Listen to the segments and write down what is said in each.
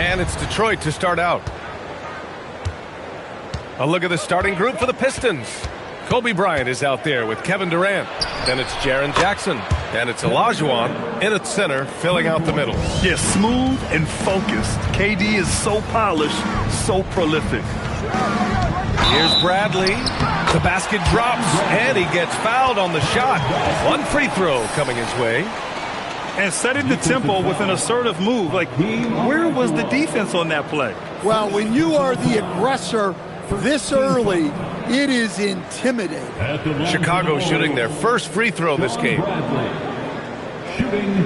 And it's Detroit to start out. A look at the starting group for the Pistons. Kobe Bryant is out there with Kevin Durant. Then it's Jaren Jackson. And it's Olajuwon in at center, filling out the middle. Yeah, smooth and focused. KD is so polished, so prolific. Here's Bradley. The basket drops, and he gets fouled on the shot. One free throw coming his way. And setting the tempo with an assertive move. Like, where was the defense on that play? Well, when you are the aggressor this early, it is intimidating. Chicago shooting their first free throw this game. Shooting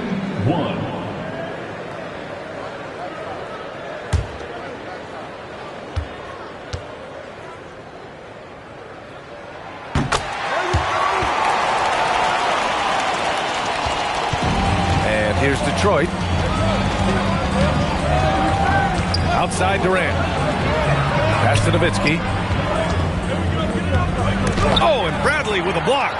one. Here's Detroit. Outside Durant. Pass to Nowitzki. Oh, and Bradley with a block.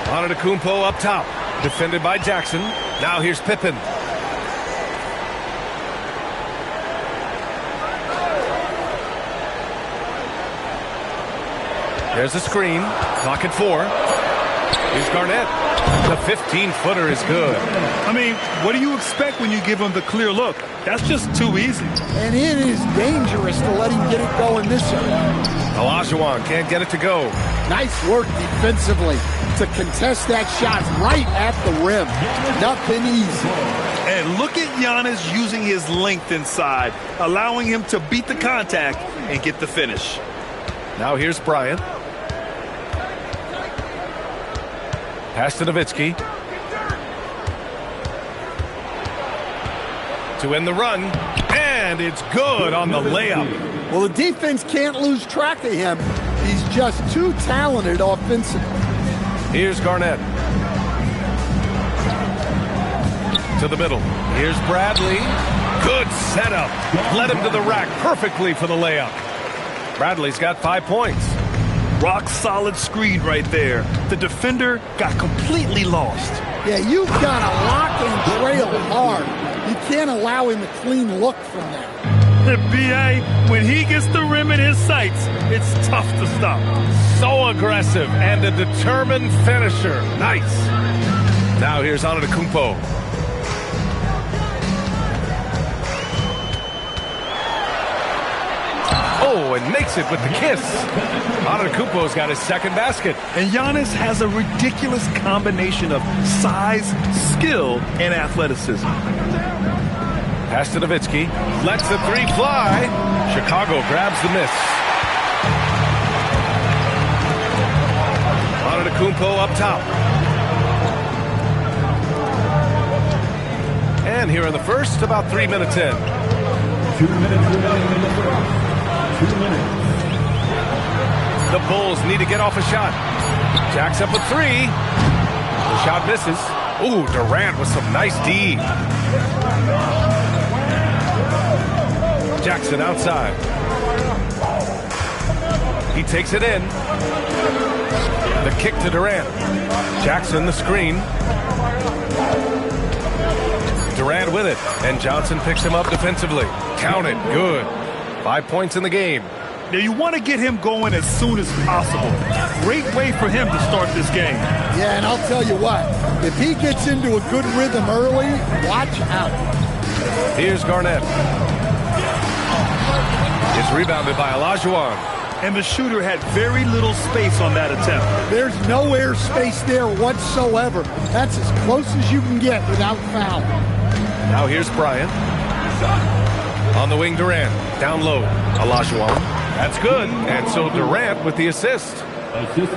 Antetokounmpo up top. Defended by Jackson. Now here's Pippen. There's a screen. Clock at 4. Here's Garnett. The 15-footer is good. I mean, what do you expect when you give him the clear look? That's just too easy. And it is dangerous to let him get it going this early. Olajuwon can't get it to go. Nice work defensively to contest that shot right at the rim. Nothing easy. And look at Giannis using his length inside, allowing him to beat the contact and get the finish. Now here's Bryant. Pass to Nowitzki. To end the run. And it's good on the layup. Well, the defense can't lose track of him. He's just too talented offensively. Here's Garnett. To the middle. Here's Bradley. Good setup. Led him to the rack perfectly for the layup. Bradley's got 5 points. Rock solid screen right there. The defender got completely lost. Yeah, you've got to lock and trail hard. You can't allow him a clean look from there. B.A., when he gets the rim in his sights, it's tough to stop. So aggressive and a determined finisher. Nice. Now here's Antetokounmpo. Oh, and makes it with the kiss. Antetokounmpo's got his second basket. And Giannis has a ridiculous combination of size, skill, and athleticism. Pass to Nowitzki. Lets the three fly. Chicago grabs the miss. Antetokounmpo up top. And here in the first, about 3 minutes in. 2 minutes remaining in the first. 2 minutes. The Bulls need to get off a shot. Jacks up a three. The shot misses. Ooh, Durant with some nice D. Jackson outside. He takes it in. The kick to Durant. Jackson the screen. Durant with it. And Johnson picks him up defensively. Count it. Good. 5 points in the game. Now you want to get him going as soon as possible. Great way for him to start this game. Yeah, and I'll tell you what, if he gets into a good rhythm early, watch out. Here's Garnett. It's rebounded by Olajuwon. And the shooter had very little space on that attempt. There's no air space there whatsoever. That's as close as you can get without foul. Now here's Bryant. On the wing, Durant. Down low, Olajuwon. That's good. And so Durant with the assist.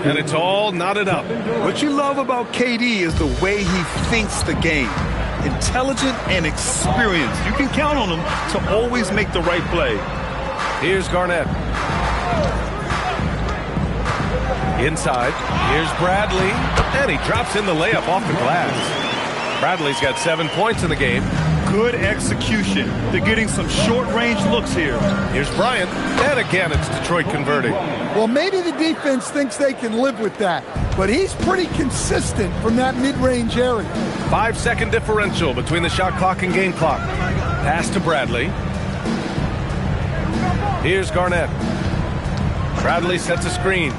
And it's all knotted up. What you love about KD is the way he thinks the game. Intelligent and experienced. You can count on him to always make the right play. Here's Garnett. Inside, here's Bradley, and he drops in the layup off the glass. Bradley's got 7 points in the game. Good execution. They're getting some short-range looks here. Here's Bryant, and again it's Detroit converting. Well, maybe the defense thinks they can live with that, but he's pretty consistent from that mid-range area. 5-second differential between the shot clock and game clock. Pass to Bradley. Here's Garnett. Bradley sets a screen.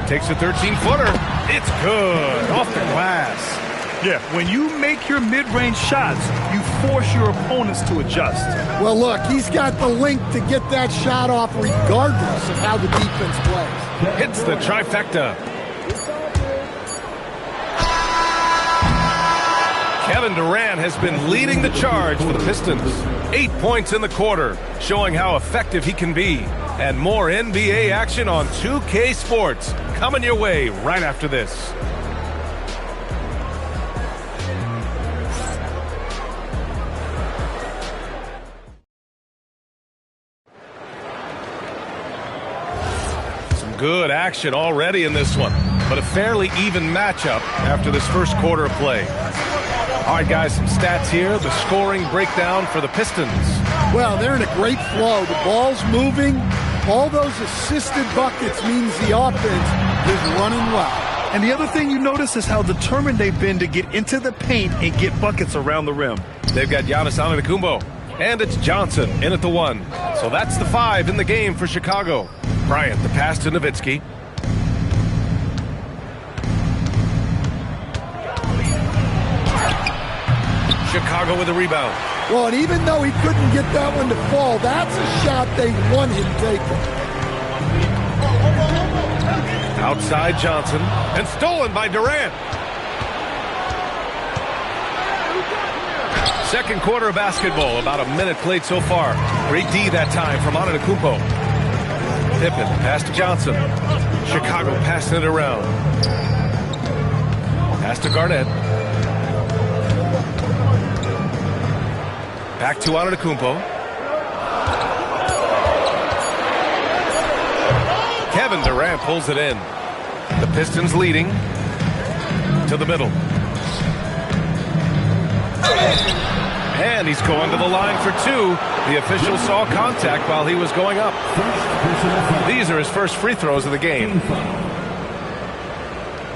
Takes a 13-footer. It's good. Off the glass. Yeah, when you make your mid-range shots, you force your opponents to adjust. Well, look, he's got the length to get that shot off regardless of how the defense plays. Hits the trifecta. Kevin Durant has been leading the charge for the Pistons. 8 points in the quarter, showing how effective he can be. And more NBA action on 2K Sports coming your way right after this. Some good action already in this one, but a fairly even matchup after this first quarter of play. All right, guys, some stats here. The scoring breakdown for the Pistons. Well, they're in a great flow. The ball's moving. All those assisted buckets means the offense is running well. And the other thing you notice is how determined they've been to get into the paint and get buckets around the rim. They've got Giannis Antetokounmpo, and it's Johnson in at the 1. So that's the 5 in the game for Chicago. Bryant, the pass to Nowitzki. Chicago with a rebound. Well, and even though he couldn't get that one to fall, that's a shot they want him taking. Outside Johnson, and stolen by Durant. Second quarter of basketball, about a minute played so far. Great D that time from Antetokounmpo. Pippen, pass to Johnson. Chicago passing it around. Pass to Garnett. Back to Antetokounmpo. Kevin Durant pulls it in. The Pistons leading to the middle. And he's going to the line for 2. The official saw contact while he was going up. These are his first free throws of the game.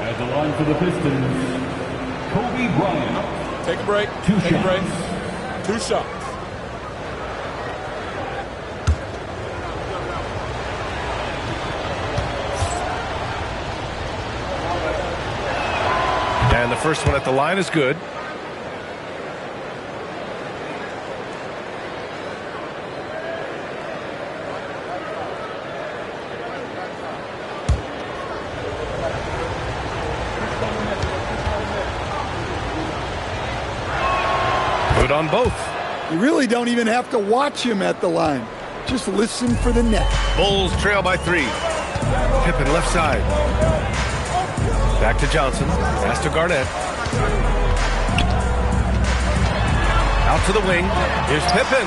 At the line for the Pistons, Kobe Bryant. Take a break. Take a break. 2 shots. And the first one at the line is good. Good on both. You really don't even have to watch him at the line. Just listen for the net. Bulls trail by 3. Pippen left side. Back to Johnson. Pass to Garnett. Out to the wing. Here's Pippen.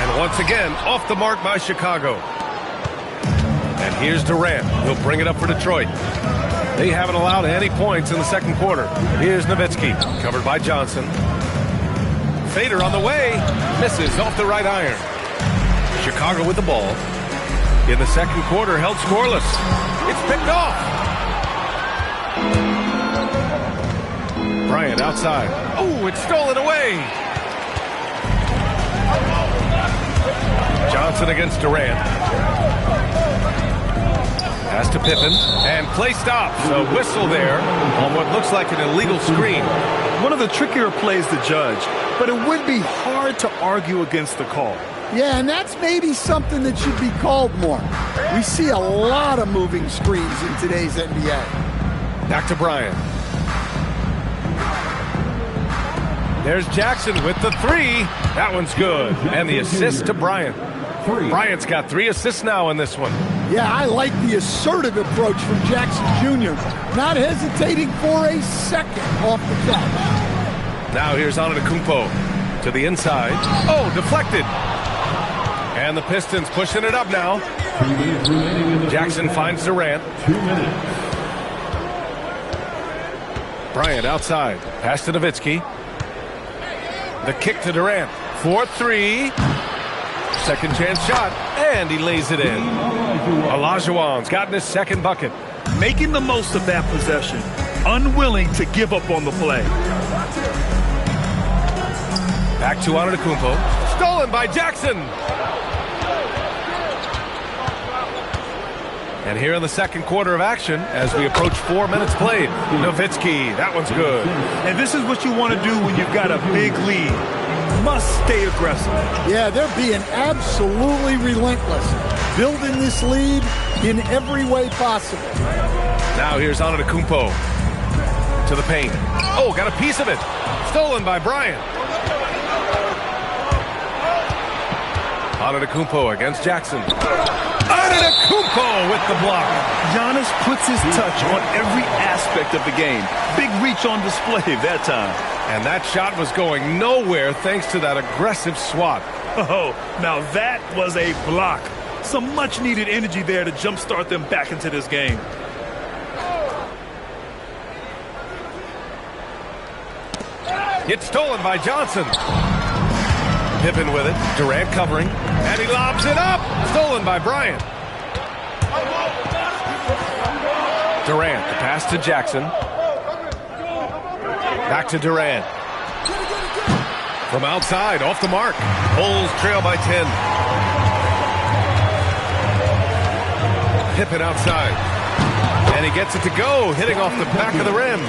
And once again, off the mark by Chicago. And here's Durant. He'll bring it up for Detroit. They haven't allowed any points in the second quarter. Here's Nowitzki. Covered by Johnson. Fader on the way. Misses off the right iron. Chicago with the ball. In the second quarter, held scoreless. It's picked off. Bryant outside. Oh, it's stolen away. Johnson against Durant. Pass to Pippen. And play stops. A whistle there on what looks like an illegal screen. One of the trickier plays to judge, but it would be hard to argue against the call. Yeah, and that's maybe something that should be called more. We see a lot of moving screens in today's NBA. Back to Bryant. There's Jackson with the three. That one's good. And the assist to Bryant. Bryant's got 3 assists now in this one. Yeah, I like the assertive approach from Jackson Jr. Not hesitating for a second off the catch. Now here's Antetokounmpo to the inside. Oh, deflected. And the Pistons pushing it up now. Jackson finds Durant. 2 minutes. Bryant outside. Pass to Nowitzki. The kick to Durant. 4-3. Second chance shot. And he lays it in. Olajuwon's gotten his second bucket. Making the most of that possession. Unwilling to give up on the play. Back to Antetokounmpo. Stolen by Jackson. And here in the second quarter of action, as we approach 4 minutes played, Nowitzki, that one's good. And this is what you want to do when you've got a big lead. Must stay aggressive. Yeah, they're being absolutely relentless. Building this lead in every way possible. Now here's Antetokounmpo to the paint. Oh, got a piece of it. Stolen by Bryant. Antetokounmpo against Jackson. Antetokounmpo with the block. Giannis puts his touch on every aspect of the game. Big reach on display that time. And that shot was going nowhere thanks to that aggressive swat. Oh, now that was a block. Some much-needed energy there to jumpstart them back into this game. It's stolen by Johnson. Pippen with it. Durant covering. And he lobs it up. Stolen by Bryant. Durant, the pass to Jackson. Back to Durant. From outside, off the mark. Bulls trail by 10. Pippen outside. And he gets it to go, hitting off the back of the rim.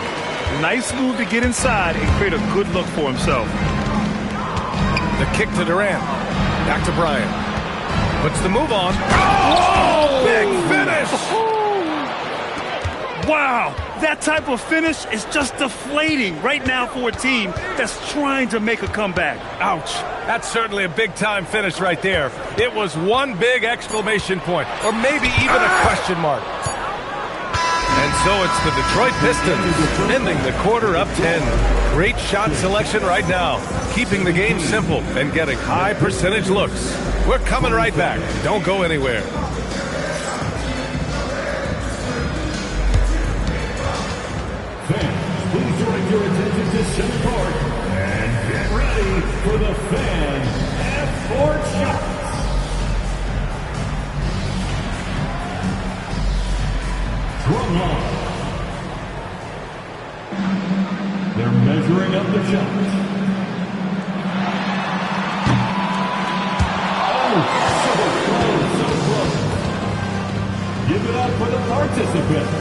Nice move to get inside and create a good look for himself. The kick to Durant. Back to Bryant. Puts the move on. Oh! Big finish! Wow, that type of finish is just deflating right now for a team that's trying to make a comeback. Ouch. That's certainly a big-time finish right there. It was one big exclamation point, or maybe even a question mark. And so it's the Detroit Pistons ending the quarter up 10. Great shot selection right now, keeping the game simple and getting high percentage looks. We're coming right back. Don't go anywhere. Fans, please direct your attention to center court and get ready for the fan F4 shots. Drum on. They're measuring up the shots. Oh, so close. Give it up for the participants.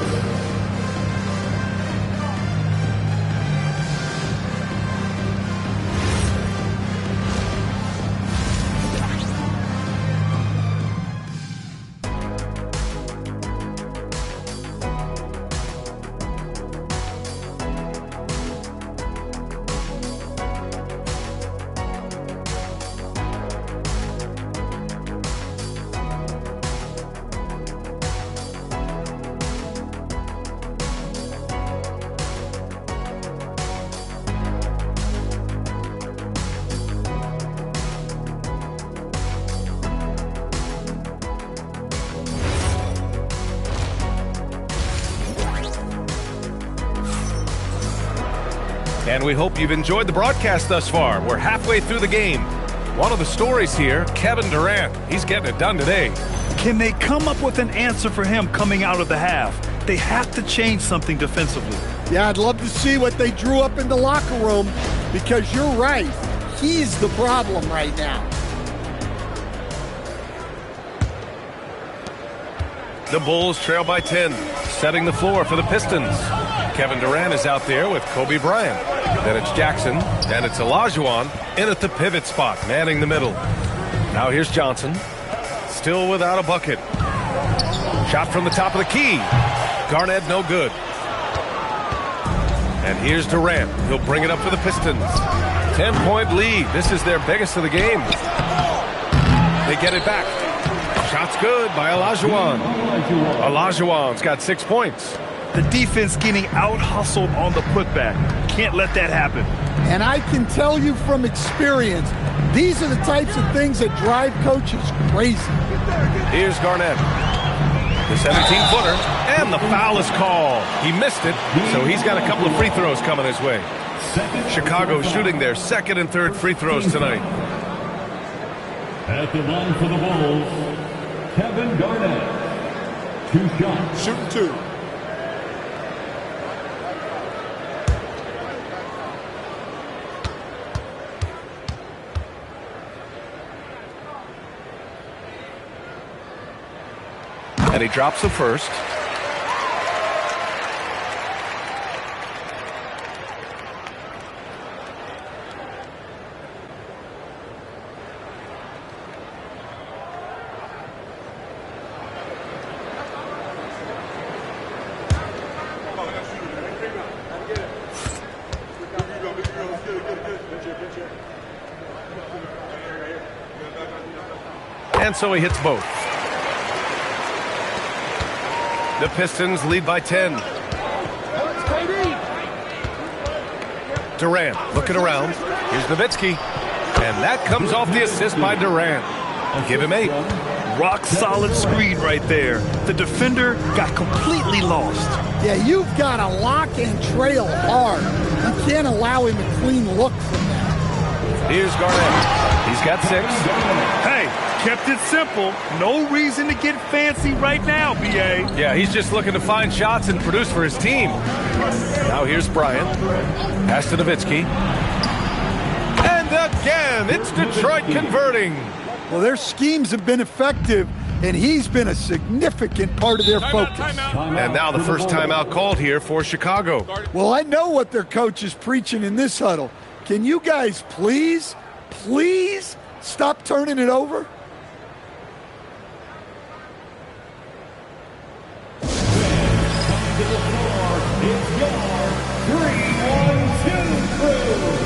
And we hope you've enjoyed the broadcast thus far. We're halfway through the game. One of the stories here, Kevin Durant. He's getting it done today. Can they come up with an answer for him coming out of the half? They have to change something defensively. Yeah, I'd love to see what they drew up in the locker room, because you're right. He's the problem right now. The Bulls trail by 10, setting the floor for the Pistons. Kevin Durant is out there with Kobe Bryant. Then it's Jackson, and it's Olajuwon in at the pivot spot, manning the middle. Now here's Johnson. Still without a bucket. Shot from the top of the key. Garnett no good. And here's Durant. He'll bring it up for the Pistons. 10-point lead. This is their biggest of the game. They get it back. Shot's good by Olajuwon. Olajuwon's got 6 points. The defense getting out-hustled on the putback. Can't let that happen. And I can tell you from experience, these are the types of things that drive coaches crazy. Here's Garnett. The 17-footer, and the foul is called. He missed it, so he's got a couple of free throws coming his way. Chicago shooting their second and third free throws tonight. At the line for the Bulls, Kevin Garnett. 2 shots. Shooting 2. And he drops the first. And so he hits both. The Pistons lead by 10. Durant looking around. Here's Nowitzki. And that comes off the assist by Durant. Give him 8. Rock solid screen right there. The defender got completely lost. Yeah, you've got to lock and trail hard. You can't allow him a clean look from that. Here's Garnett. He's got 6. Hey, kept it simple. No reason to get fancy right now, B.A. Yeah, he's just looking to find shots and produce for his team. Now here's Bryant. Pass to Nowitzki. And again, it's Detroit converting. Well, their schemes have been effective, and he's been a significant part of their focus. And now the first timeout called here for Chicago. Well, I know what their coach is preaching in this huddle. Can you guys please stop turning it over? It's your 3-1-2 crew.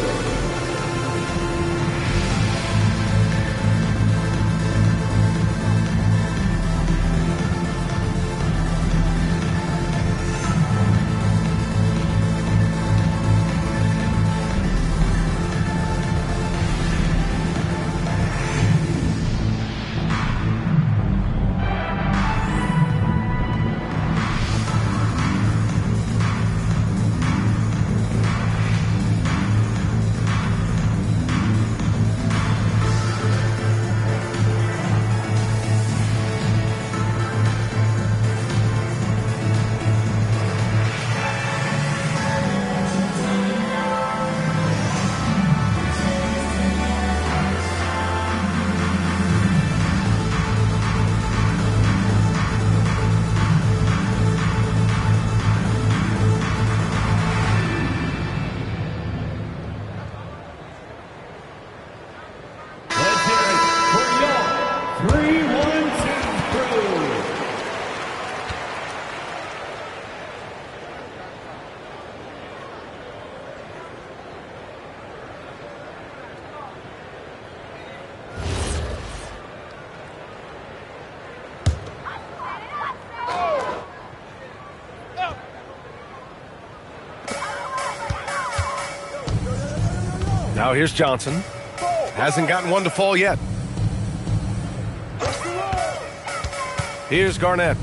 Now here's Johnson. Hasn't gotten one to fall yet. Here's Garnett.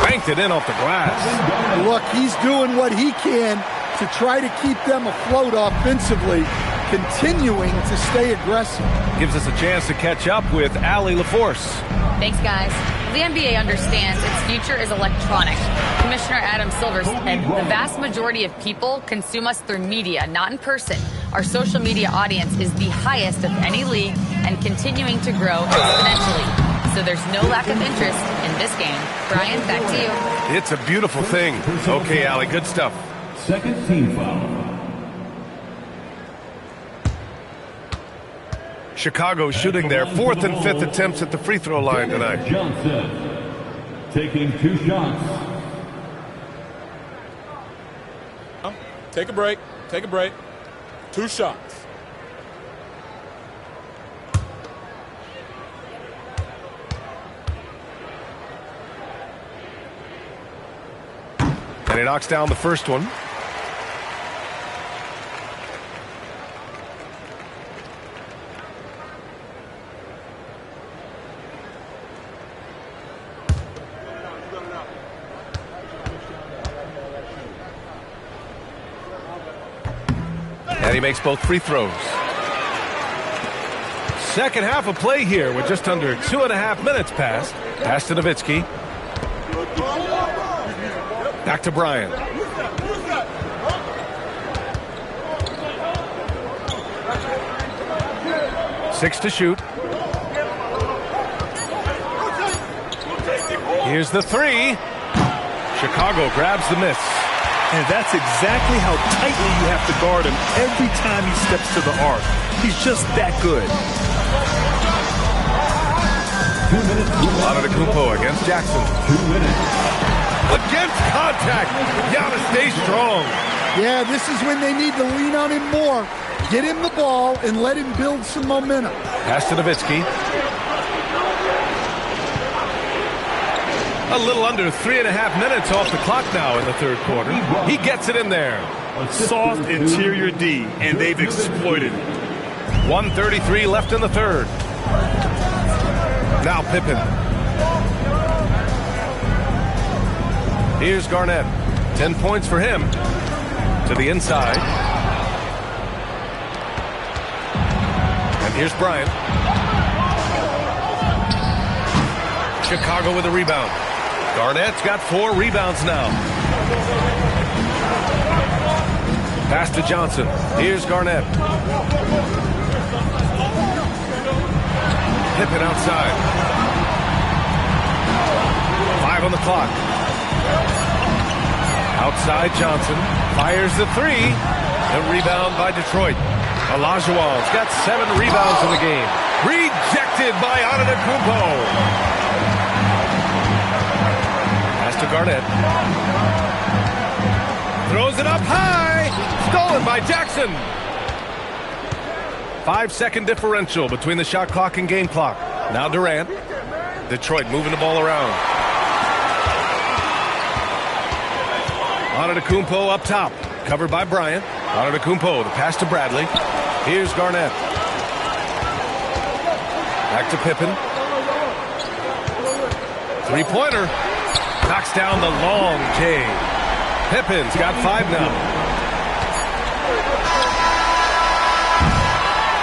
Banked it in off the glass. Look, he's doing what he can to try to keep them afloat offensively, continuing to stay aggressive. Gives us a chance to catch up with Allie LaForce. Thanks, guys. The NBA understands its future is electronic. Commissioner Adam Silver said the vast majority of people consume us through media, not in person. Our social media audience is the highest of any league and continuing to grow exponentially. So there's no lack of interest in this game. Brian, back to you. It's a beautiful thing. Okay, Allie, good stuff. Second team foul. Chicago shooting their 4th and 5th attempts at the free throw line tonight. Johnson taking 2 shots. Take a break. Take a break. 2 shots. And he knocks down the first one. And he makes both free throws. Second half of play here with just under 2.5 minutes passed. Pass to Nowitzki. Back to Bryant. Six to shoot. Here's the three. Chicago grabs the miss. And that's exactly how tightly you have to guard him every time he steps to the arc. He's just that good. 2 minutes. Antetokounmpo against Jackson. 2 minutes. Against contact. Gotta stay strong. Yeah, this is when they need to lean on him more. Get him the ball and let him build some momentum. Pass to Nowitzki. A little under 3.5 minutes off the clock now in the third quarter. He gets it in there. Soft interior D, and they've exploited it. 1:33 left in the third. Now Pippen. Here's Garnett. 10 points for him. To the inside. And here's Bryant. Chicago with a rebound. Garnett's got 4 rebounds now. Pass to Johnson. Here's Garnett. Pippen outside. 5 on the clock. Outside Johnson. Fires the three. A rebound by Detroit. Olajuwon's got 7 rebounds in the game. Rejected by Antetokounmpo. To Garnett. Throws it up high. Stolen by Jackson. 5-second differential between the shot clock and game clock. Now Durant. Detroit moving the ball around. Antetokounmpo up top. Covered by Bryant. Antetokounmpo, the pass to Bradley. Here's Garnett. Back to Pippen. 3-pointer. Knocks down the long J. Pippen's got 5 now.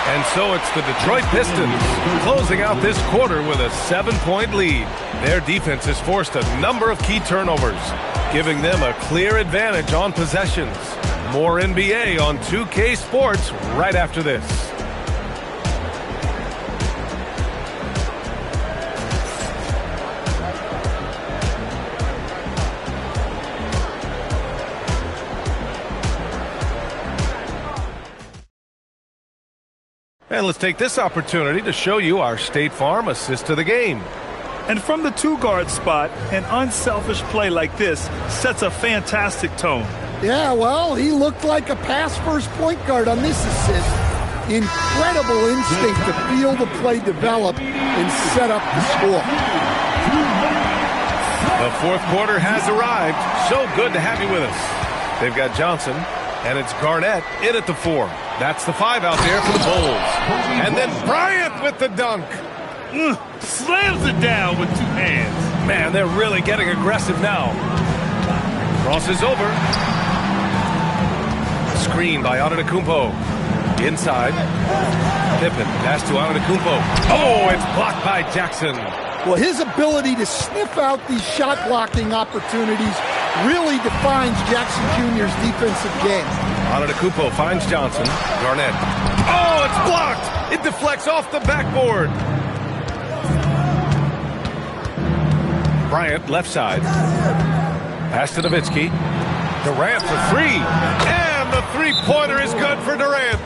And so it's the Detroit Pistons closing out this quarter with a 7-point lead. Their defense has forced a number of key turnovers, giving them a clear advantage on possessions. More NBA on 2K Sports right after this. And let's take this opportunity to show you our State Farm assist to the game. And from the 2-guard spot, an unselfish play like this sets a fantastic tone. Yeah, well, he looked like a pass-first point guard on this assist. Incredible instinct to feel the play develop and set up the score. The fourth quarter has arrived. So good to have you with us. They've got Johnson, and it's Garnett in at the 4. That's the 5 out there for the Bulls. And then Bryant with the dunk. Slams it down with 2 hands. Man, they're really getting aggressive now. Crosses over. Screen by Antetokounmpo. Inside. Pippen. Pass to Antetokounmpo. Oh, it's blocked by Jackson. Well, his ability to sniff out these shot blocking opportunities really defines Jackson Jr.'s defensive game. Antetokounmpo finds Johnson. Garnett. Oh, it's blocked. It deflects off the backboard. Bryant, left side. Pass to Nowitzki. Durant for 3. And the 3-pointer is good for Durant.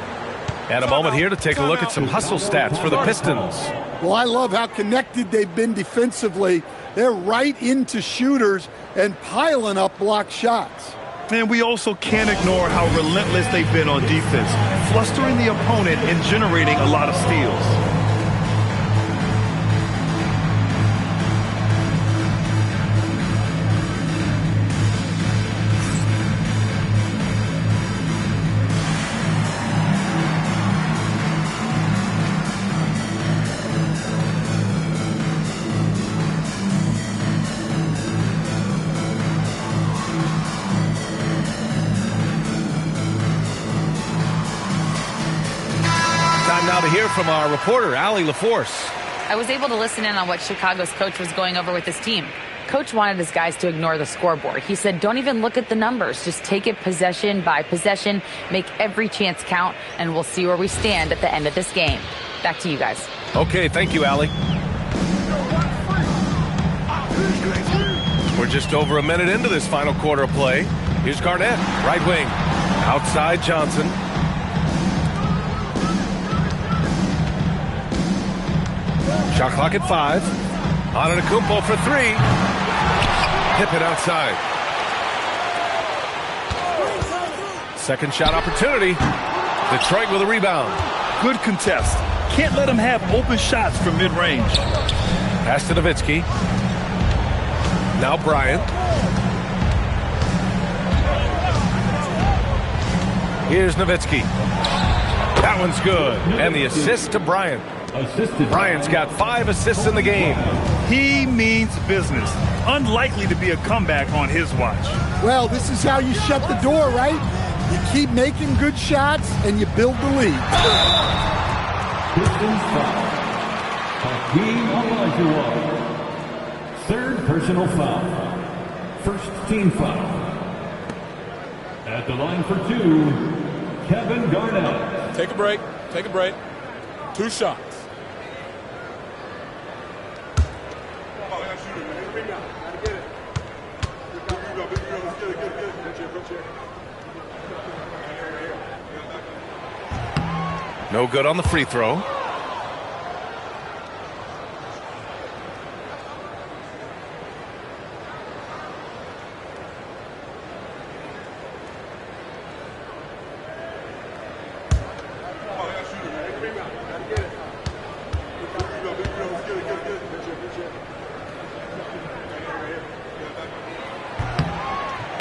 And a moment here to take a look at some hustle stats for the Pistons. Well, I love how connected they've been defensively. They're right into shooters and piling up block shots. And we also can't ignore how relentless they've been on defense, flustering the opponent and generating a lot of steals. Now to hear from our reporter, Allie LaForce. I was able to listen in on what Chicago's coach was going over with his team. Coach wanted his guys to ignore the scoreboard. He said, don't even look at the numbers. Just take it possession by possession, make every chance count, and we'll see where we stand at the end of this game. Back to you guys. Okay, thank you, Allie. We're just over a minute into this final quarter of play. Here's Garnett, right wing. Outside Johnson. Shot clock at 5. Antetokounmpo for 3. Pippen outside. Second shot opportunity. Detroit with a rebound. Good contest. Can't let him have open shots from mid-range. Pass to Nowitzki. Now Bryant. Here's Nowitzki. That one's good. And the assist to Bryant. Bryant's got 5 assists in the game. He means business. Unlikely to be a comeback on his watch. Well, this is how you shut the door, right? You keep making good shots and you build the lead. Pistons foul. Hakeem Olajuwon. Third personal foul. First team foul. At the line for 2, Kevin Garnett. Take a break. Take a break. 2 shots. No good on the free throw.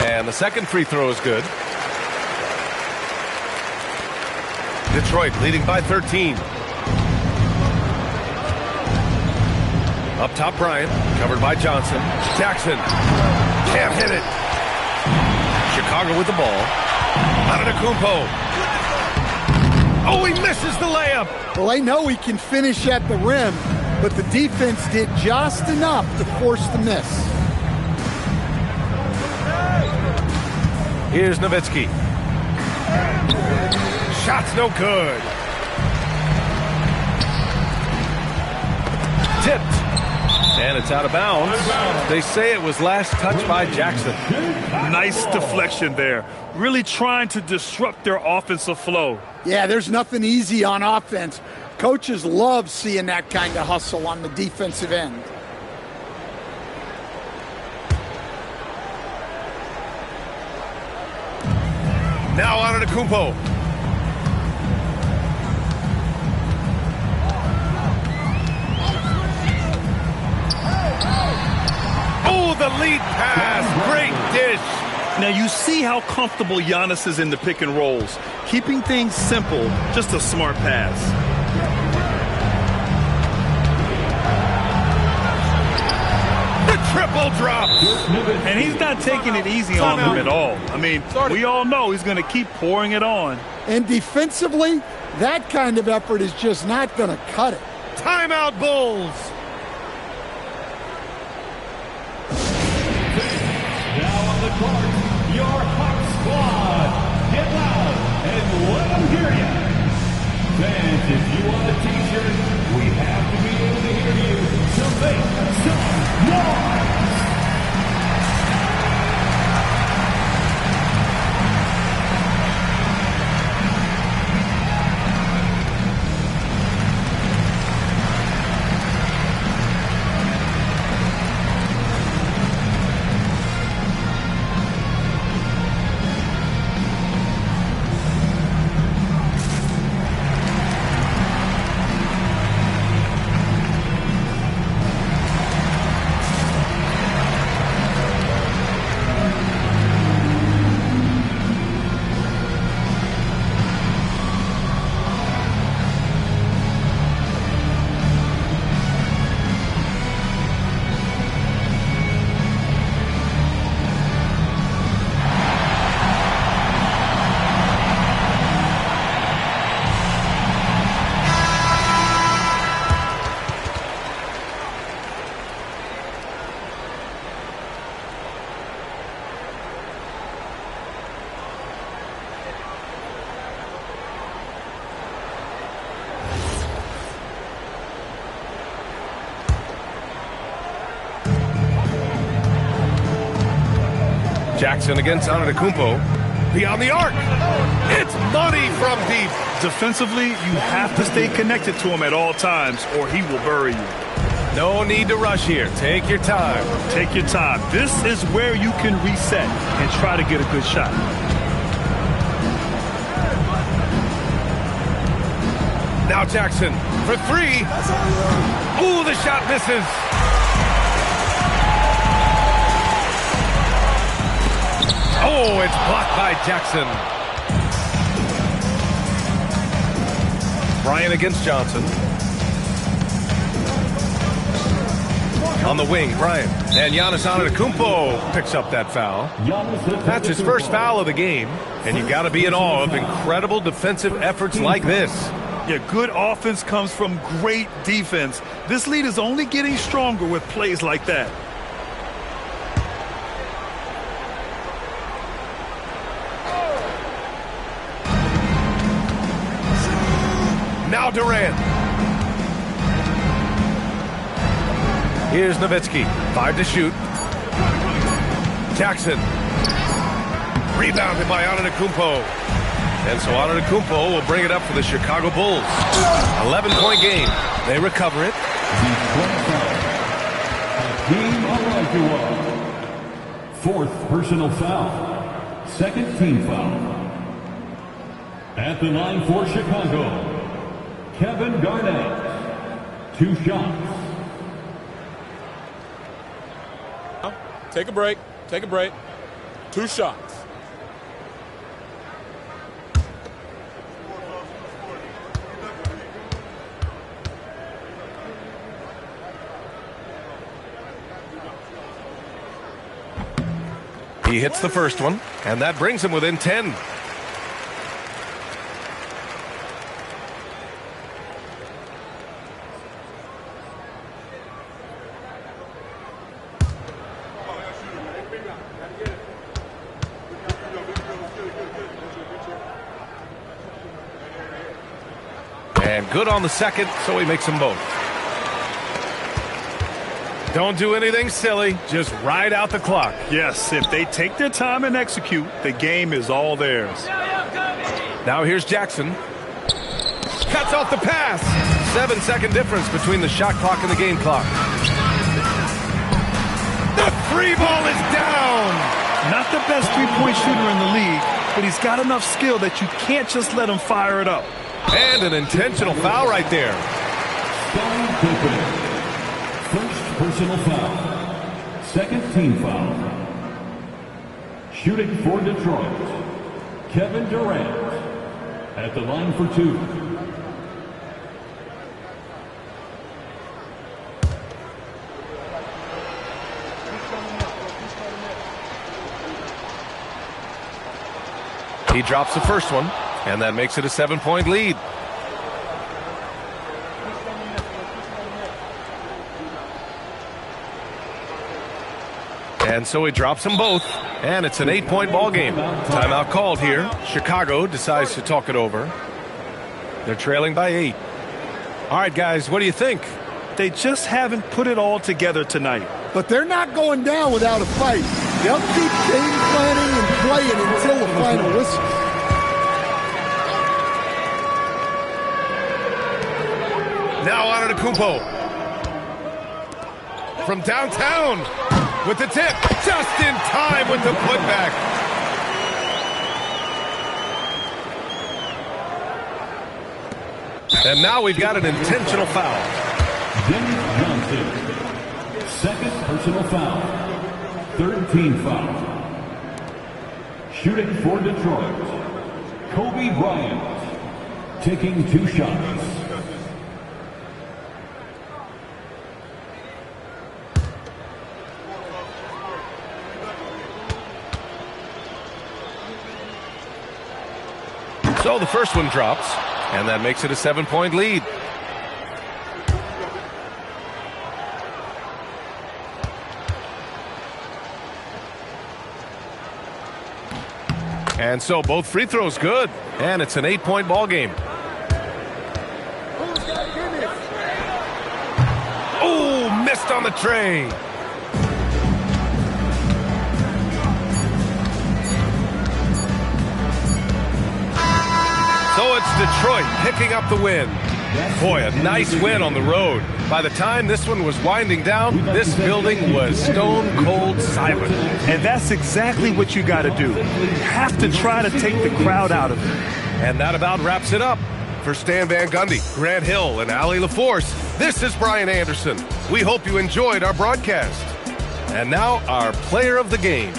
And the second free throw is good. Detroit leading by 13. Up top, Bryant, covered by Johnson. Jackson can't hit it. Chicago with the ball. Antetokounmpo. Oh, he misses the layup. Well, they know he can finish at the rim, but the defense did just enough to force the miss. Here's Nowitzki. Shot's no good. Tipped. And it's out of bounds. They say it was last touched by Jackson. Nice deflection there. Really trying to disrupt their offensive flow. Yeah, there's nothing easy on offense. Coaches love seeing that kind of hustle on the defensive end. Now Antetokounmpo. Oh, the lead pass. Great dish. Now you see how comfortable Giannis is in the pick and rolls. Keeping things simple, just a smart pass. The triple drop. And he's not taking it easy on them at all. I mean, we all know he's going to keep pouring it on. And defensively, that kind of effort is just not going to cut it. Timeout, Bulls. Now on the court, your Hawk Squad. Get loud and let them hear you. Fans, if you want a t-shirt, we have to be able to hear you. So make some noise. Jackson against Antetokounmpo. Beyond the arc. It's money from deep. Defensively, you have to stay connected to him at all times or he will bury you. No need to rush here. Take your time. Take your time. This is where you can reset and try to get a good shot. Now Jackson for three. Ooh, the shot misses. Oh, it's blocked by Jackson. Bryant against Johnson. On the wing, Bryant. And Giannis Antetokounmpo picks up that foul. That's his first foul of the game. And you got to be in awe of incredible defensive efforts like this. Yeah, good offense comes from great defense. This lead is only getting stronger with plays like that. Now Durant. Here's Nowitzki. 5 to shoot. Jackson. Rebounded by Antetokounmpo. And so Antetokounmpo will bring it up for the Chicago Bulls. 11-point game. They recover it. Team Olajuwon. Fourth personal foul. Second team foul. At the line for Chicago, Kevin Garnett. 2 shots. Take a break. Take a break. 2 shots. He hits the first one, and that brings him within 10. And good on the second, so he makes them both. Don't do anything silly. Just ride out the clock. Yes, if they take their time and execute, the game is all theirs. Now here's Jackson. Cuts off the pass. 7-second difference between the shot clock and the game clock. The free ball is down. Not the best three-point shooter in the league, but he's got enough skill that you can't just let him fire it up. And an intentional foul right there. First personal foul. Second team foul. Shooting for Detroit, Kevin Durant. At the line for 2. He drops the first one, and that makes it a 7-point lead. And so he drops them both, and it's an 8-point ball game. Timeout called here. Chicago decides to talk it over. They're trailing by 8. All right, guys, what do you think? They just haven't put it all together tonight. But they're not going down without a fight. They'll keep game planning and playing until the final whistle. Now Antetokounmpo. From downtown with the tip. Just in time with the putback. And now we've got an intentional foul. Dennis Johnson. Second personal foul. Third team foul. Shooting for Detroit, Kobe Bryant. Taking 2 shots. So the first one drops, and that makes it a 7-point lead. And so both free throws good, and it's an 8-point ball game. Oh, missed on the tray. Detroit picking up the win. Boy, a nice win on the road. By the time this one was winding down, this building was stone cold silent. And that's exactly what you got to do. You have to try to take the crowd out of it. And that about wraps it up. For Stan Van Gundy, Grant Hill, and Allie LaForce, this is Brian Anderson. We hope you enjoyed our broadcast. And now, our player of the game.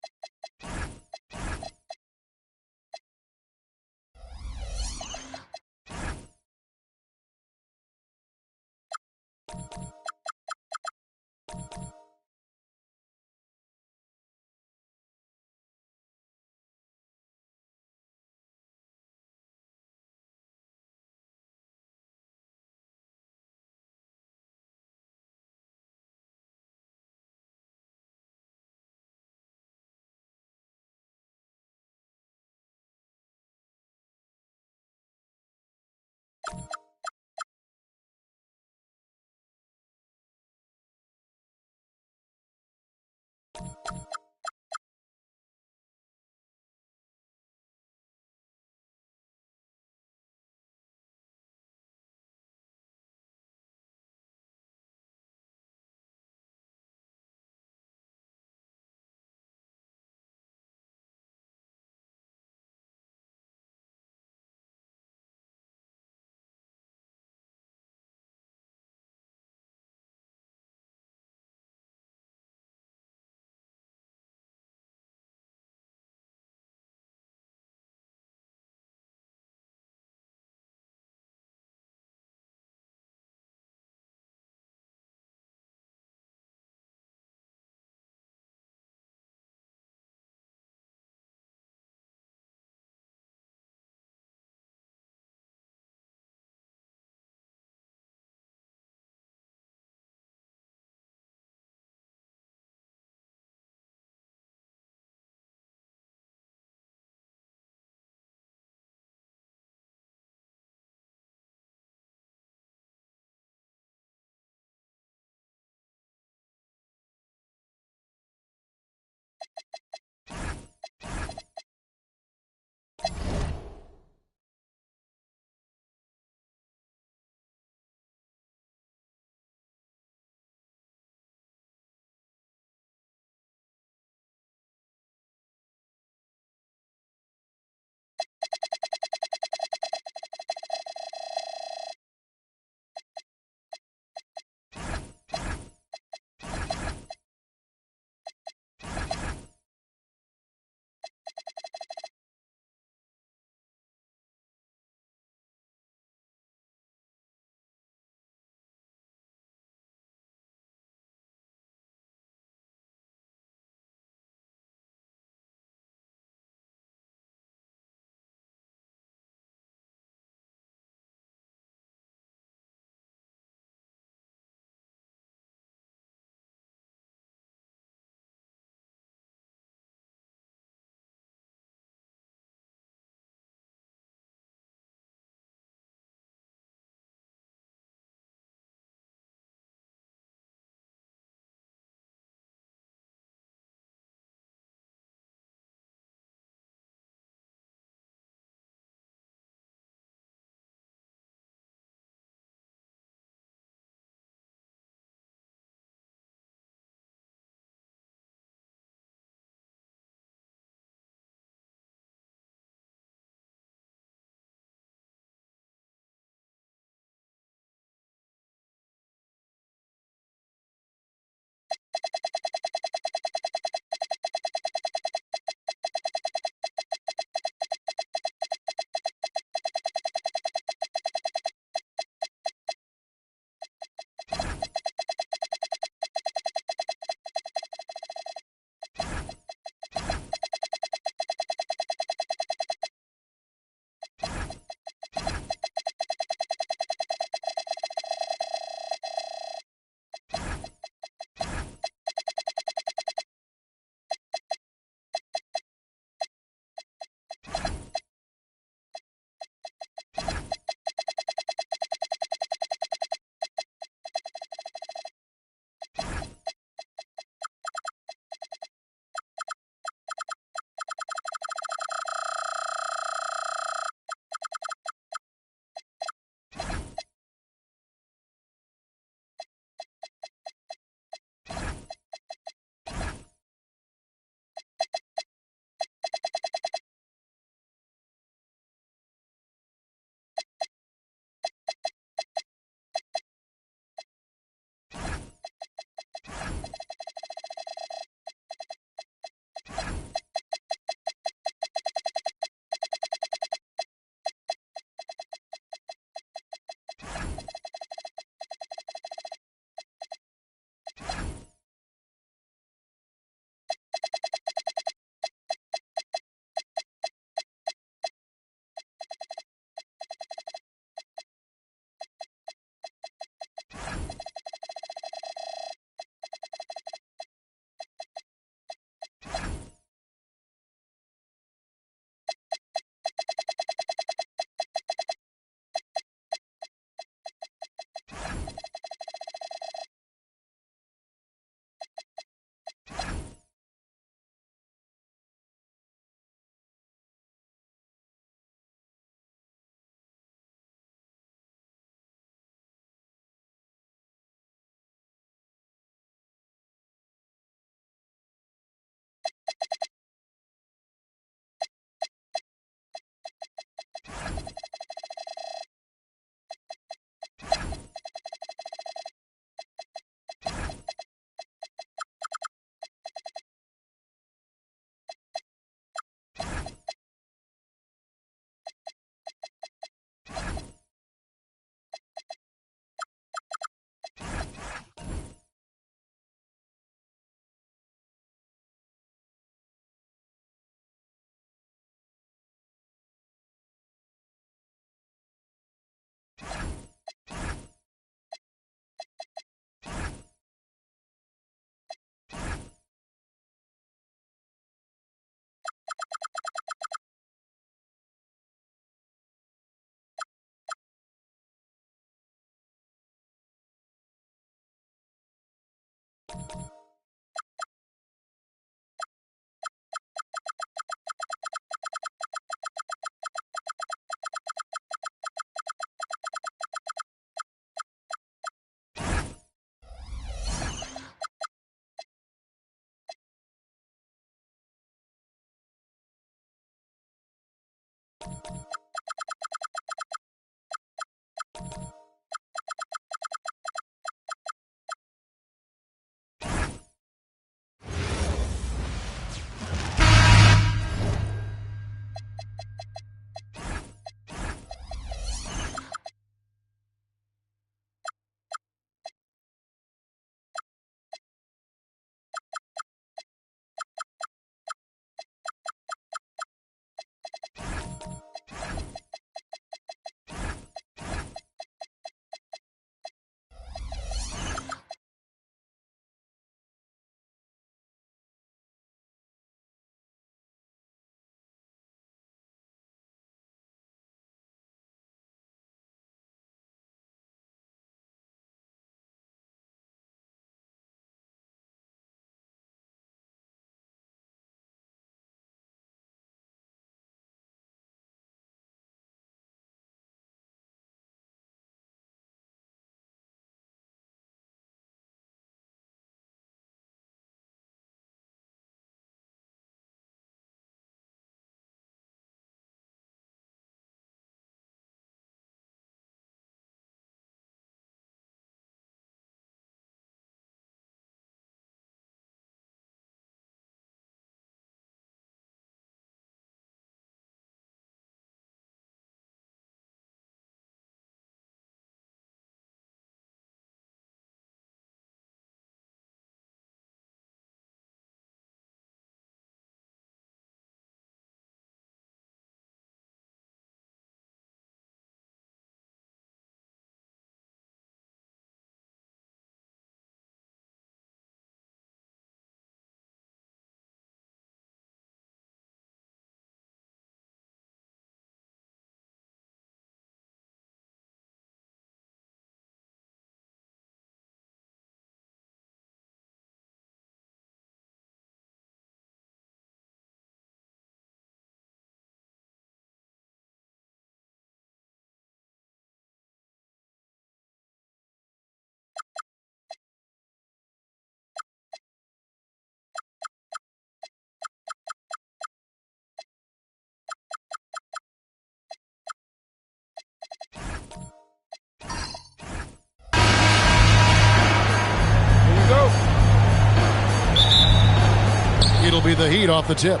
It'll be the Heat off the tip.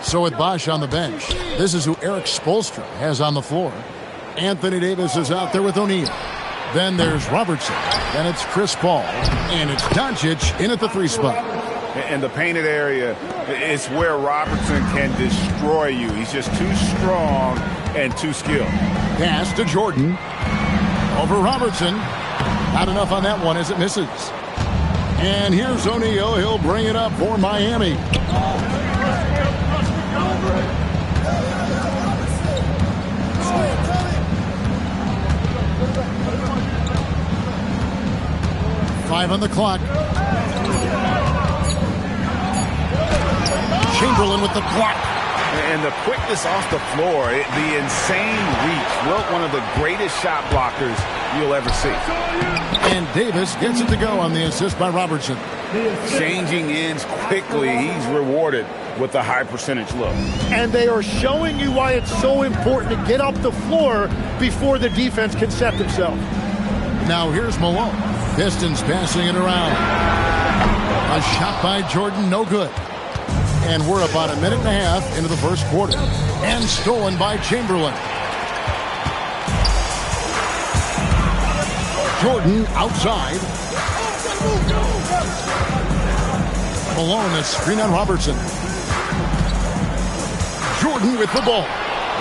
So with Bosh on the bench, this is who Eric Spoelstra has on the floor. Anthony Davis is out there with O'Neal. Then there's Robertson. Then it's Chris Paul. And it's Doncic in at the 3 spot. And the painted area is where Robertson can destroy you. He's just too strong and too skilled. Pass to Jordan. Over Robertson. Not enough on that one as it misses. And here's O'Neal. He'll bring it up for Miami. Five on the clock. Chamberlain with the block. And the quickness off the floor, the insane reach. Well, one of the greatest shot blockers you'll ever see. And Davis gets it to go on the assist by Robertson. Changing ends quickly. He's rewarded with a high percentage look. And they are showing you why it's so important to get up the floor before the defense can set themselves. Now here's Malone. Pistons passing it around. A shot by Jordan, no good. And we're about a minute and a half into the first quarter. And stolen by Chamberlain. Jordan outside. Malone, a screen on Robertson. Jordan with the ball.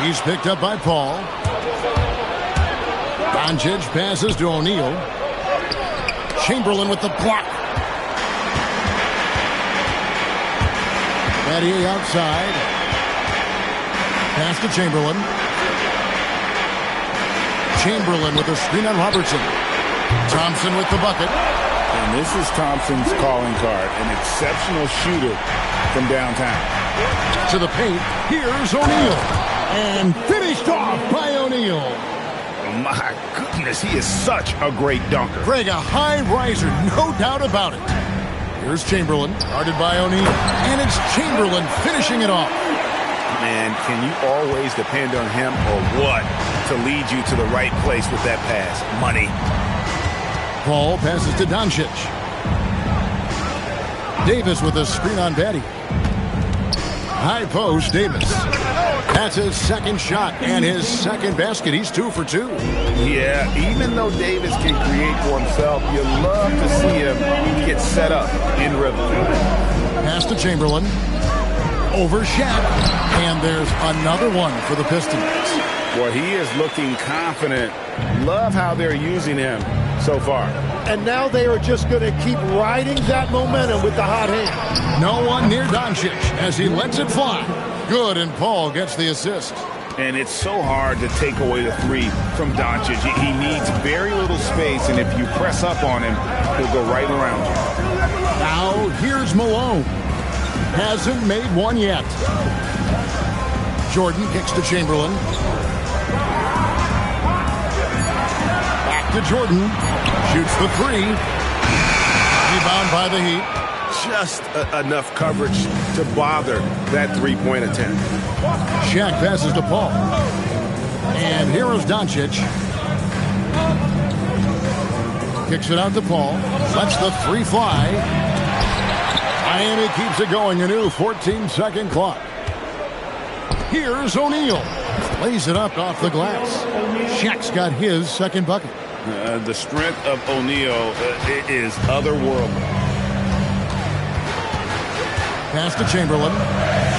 He's picked up by Paul. Doncic passes to O'Neal. Chamberlain with the block. Battier outside. Pass to Chamberlain. Chamberlain with a screen on Robertson. Thompson with the bucket. And this is Thompson's calling card, an exceptional shooter from downtown. To the paint, here's O'Neal. And finished off by O'Neal. My goodness, he is such a great dunker. Greg, a high riser, no doubt about it. Here's Chamberlain, guarded by O'Neal. And it's Chamberlain finishing it off. Man, can you always depend on him or what to lead you to the right place with that pass? Money. Paul passes to Doncic. Davis with a screen on Batty. High post, Davis. That's his second shot and his second basket. He's 2 for 2. Yeah, even though Davis can create for himself, you love to see him get set up in rhythm. Pass to Chamberlain. Over Shaq. And there's another one for the Pistons. Well, he is looking confident. Love how they're using him so far. And now they are just going to keep riding that momentum with the hot hand. No one near Doncic as he lets it fly. Good, and Paul gets the assist. And it's so hard to take away the three from Doncic. He needs very little space, and if you press up on him, he'll go right around you. Now, here's Malone. Hasn't made one yet. Jordan kicks to Chamberlain. Back to Jordan. Shoots the three. Rebound by the Heat. Just enough coverage to bother that three-point attempt. Shaq passes to Paul. And here is Doncic. Kicks it out to Paul. Lets the three fly. Miami keeps it going. A new 14-second clock. Here's O'Neal. Lays it up off the glass. Shaq's got his second bucket. The strength of O'Neal is otherworldly. Pass to Chamberlain.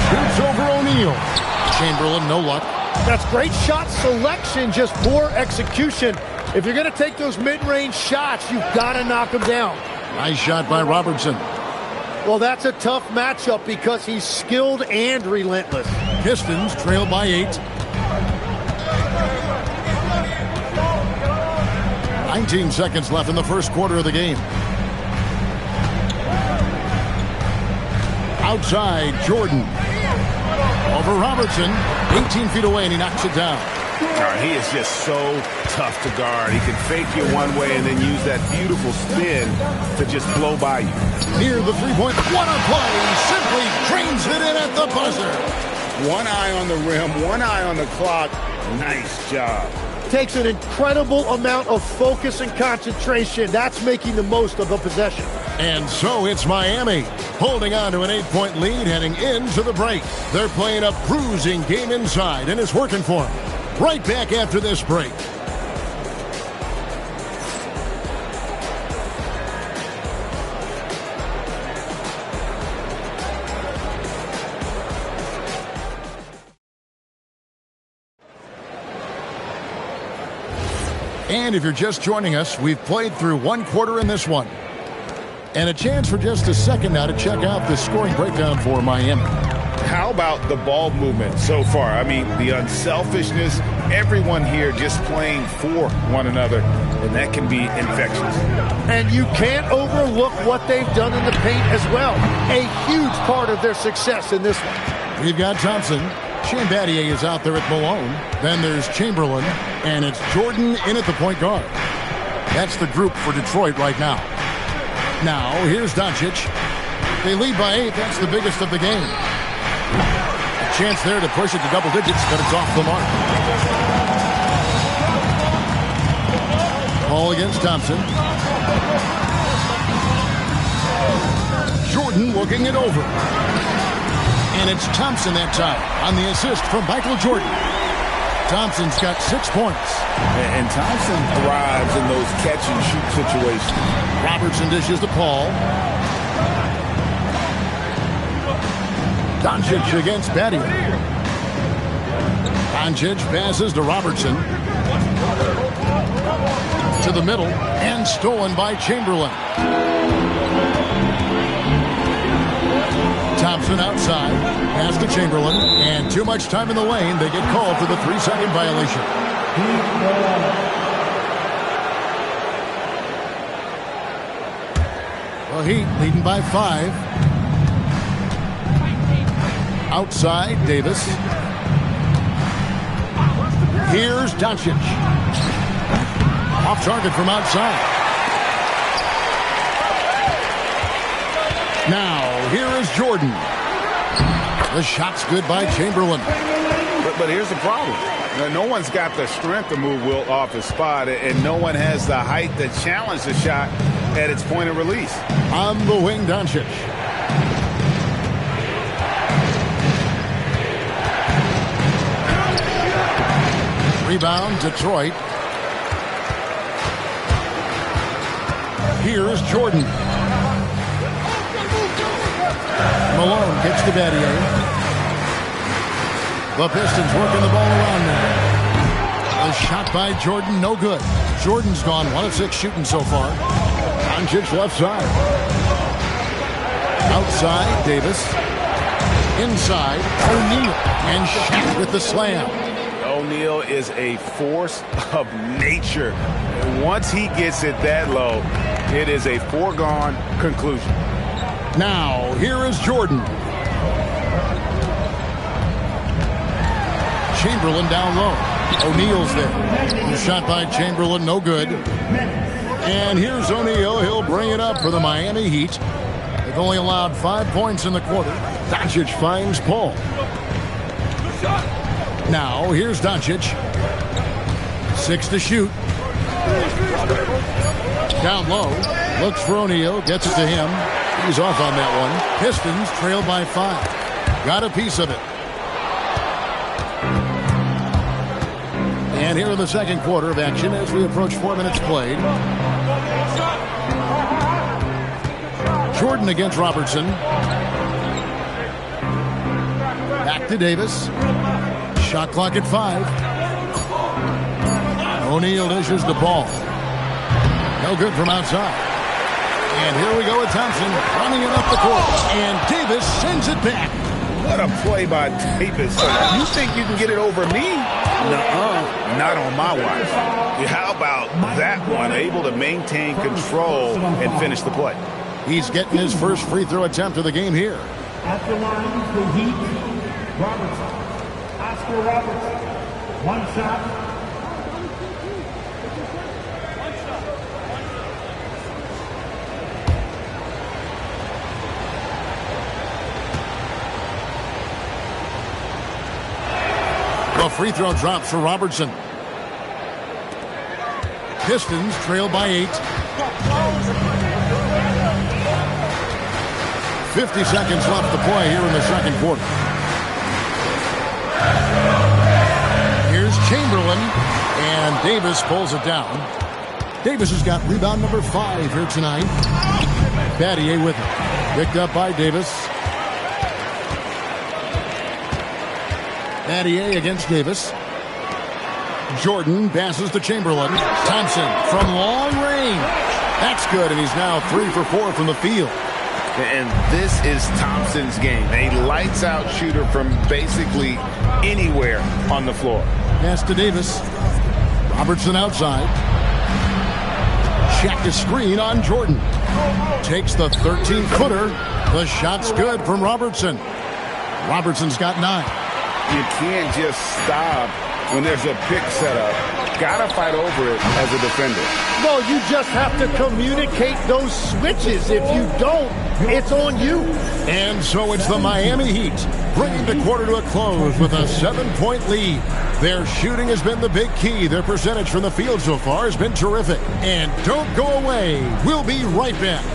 Shoots over O'Neal. Chamberlain, no luck. That's great shot selection, just poor execution. If you're going to take those mid-range shots, you've got to knock them down. Nice shot by Robertson. Well, that's a tough matchup because he's skilled and relentless. Pistons trail by 8. 19 seconds left in the first quarter of the game. Outside, Jordan. Over Robertson. 18 feet away, and he knocks it down. He is just so tough to guard. He can fake you one way and then use that beautiful spin to just blow by you. Near the three-point. What a play. Simply drains it in at the buzzer. One eye on the rim, one eye on the clock. Nice job. Takes an incredible amount of focus and concentration. That's making the most of the possession. And so it's Miami holding on to an 8-point lead heading into the break. They're playing a bruising game inside, and it's working for them. Right back after this break. And if you're just joining us, we've played through one quarter in this one. And a chance for just a second now to check out the scoring breakdown for Miami. How about the ball movement so far? I mean, the unselfishness, everyone here just playing for one another, and that can be infectious. And you can't overlook what they've done in the paint as well. A huge part of their success in this one. We've got Thompson. Shane Battier is out there at Malone. Then there's Chamberlain, and it's Jordan in at the point guard. That's the group for Detroit right now. Now, here's Doncic. They lead by 8. That's the biggest of the game. A chance there to push it to double digits, but it's off the mark. Ball against Thompson. Jordan looking it over. And it's Thompson that time on the assist from Michael Jordan. Thompson's got 6 points. And Thompson thrives in those catch-and-shoot situations. Robertson dishes to Paul. Doncic against Batty. Doncic passes to Robertson. To the middle, and stolen by Chamberlain. Thompson outside, pass to Chamberlain, and too much time in the lane. They get called for the 3-second violation. The Heat leading by 5. Outside, Davis. Here's Doncic. Off target from outside. Now, here is Jordan. The shot's good by Chamberlain. But here's the problem. No one's got the strength to move Wilt off his spot, and no one has the height to challenge the shot at its point of release. On the wing, Doncic. Rebound, Detroit. Here's Jordan. Malone gets to Battier. The Pistons working the ball around now. A shot by Jordan, no good. Jordan's gone 1 of 6 shooting so far. Doncic left side. Outside, Davis. Inside, O'Neal. And Shaq with the slam. O'Neal is a force of nature. Once he gets it that low, it is a foregone conclusion. Now, here is Jordan. Chamberlain down low. O'Neal's there. The shot by Chamberlain, no good. And here's O'Neal. He'll bring it up for the Miami Heat. They've only allowed 5 points in the quarter. Doncic finds Paul. Now, here's Doncic. 6 to shoot. Down low. Looks for O'Neal. Gets it to him. He's off on that one. Pistons trail by 5. Got a piece of it. And here in the second quarter of action as we approach 4 minutes played. Jordan against Robertson. Back to Davis. Shot clock at 5. O'Neal dishes the ball. No good from outside. And here we go with Thompson running it up the court. And Davis sends it back. What a play by Davis. You think you can get it over me? Nuh-uh. Not on my watch. How about that one? Able to maintain control and finish the play. He's getting his first free throw attempt of the game here. At the line, the Heat, Robertson. Oscar Robertson. 1 shot. The free throw drops for Robertson. Pistons trail by 8. 50 seconds left to play here in the second quarter. Here's Chamberlain, and Davis pulls it down. Davis has got rebound number 5 here tonight. Battier with it. Picked up by Davis. Battier against Davis. Jordan passes to Chamberlain. Thompson from long range. That's good, and he's now 3 for 4 from the field. And this is Thompson's game. A lights-out shooter from basically anywhere on the floor. Pass to Davis. Robertson outside. Check the screen on Jordan. Takes the 13-footer. The shot's good from Robertson. Robertson's got 9. You can't just stop when there's a pick set up. Gotta fight over it as a defender. Well, you just have to communicate those switches. If you don't, it's on you. And so it's the Miami Heat bringing the quarter to a close with a 7-point lead. Their shooting has been the big key. Their percentage from the field so far has been terrific. And don't go away. We'll be right back.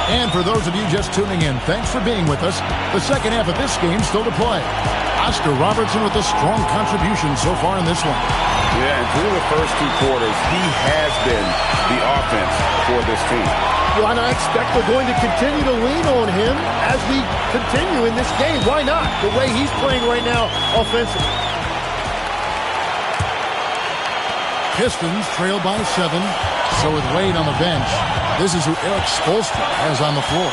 And for those of you just tuning in, thanks for being with us. The second half of this game still to play. Oscar Robertson with a strong contribution so far in this one. Yeah, and through the first 2 quarters, he has been the offense for this team. Well, and I expect we're going to continue to lean on him as we continue in this game. Why not? The way he's playing right now offensively. Pistons trail by 7. So with Wade on the bench, this is who Erik Spoelstra has on the floor.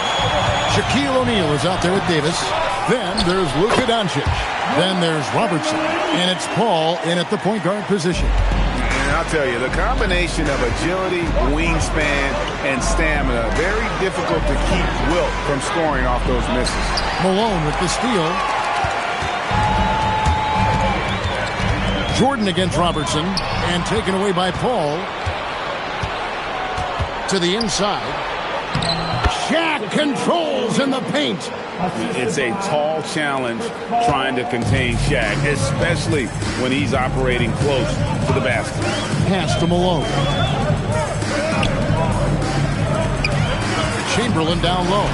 Shaquille O'Neal is out there with Davis. Then there's Luka Doncic. Then there's Robertson. And it's Paul in at the point guard position. And I'll tell you, the combination of agility, wingspan, and stamina, very difficult to keep Wilt from scoring off those misses. Malone with the steal. Jordan against Robertson. And taken away by Paul. To the inside. Shaq controls in the paint. It's a tall challenge trying to contain Shaq, especially when he's operating close to the basket. Pass to Malone. Chamberlain down low.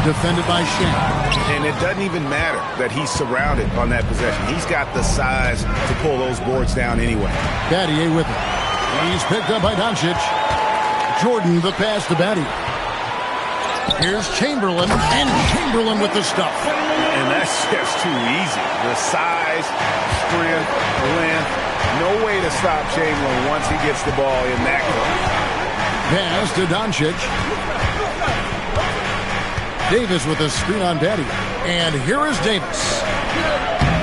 Defended by Shaq. And it doesn't even matter that he's surrounded on that possession. He's got the size to pull those boards down anyway. Battier with it. He's picked up by Doncic. Jordan the pass to Battier. Here's Chamberlain, and Chamberlain with the stuff. And that's just too easy. The size, strength, length, no way to stop Chamberlain once he gets the ball in that close. Pass to Doncic. Davis with a screen on Battier. And here is Davis.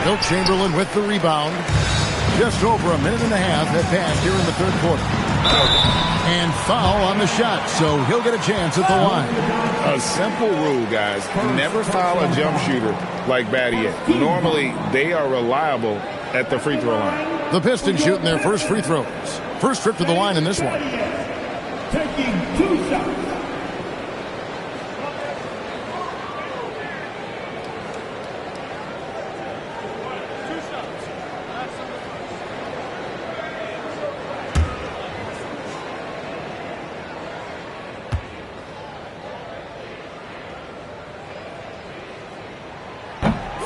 Wilt Chamberlain with the rebound. Just over a minute and a half have passed here in the third quarter. And foul on the shot, so he'll get a chance at the line. A simple rule, guys. Never foul a jump shooter like Battier. Normally, they are reliable at the free throw line. The Pistons shooting their first free throws. First trip to the line in this one. Taking 2 shots.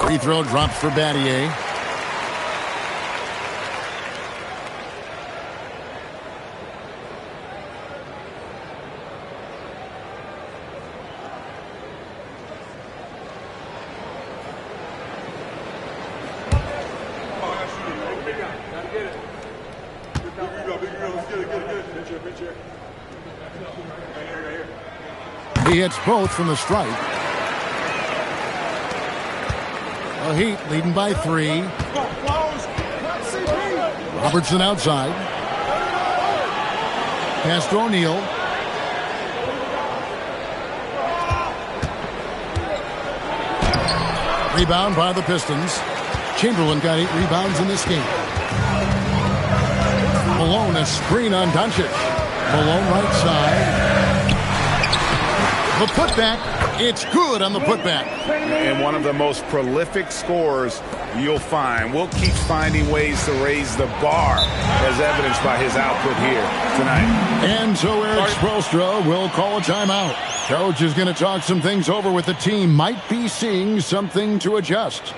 Free throw drops for Battier. He hits both from the stripe. The Heat leading by 3. Robertson outside. Pass to O'Neal. Rebound by the Pistons. Chamberlain got 8 rebounds in this game. Malone a screen on Doncic. Malone right side. The putback. It's good on the putback. And one of the most prolific scorers you'll find. Wilt keeps finding ways to raise the bar, as evidenced by his output here tonight. And so Erik Spoelstra will call a timeout. Coach is going to talk some things over with the team. Might be seeing something to adjust.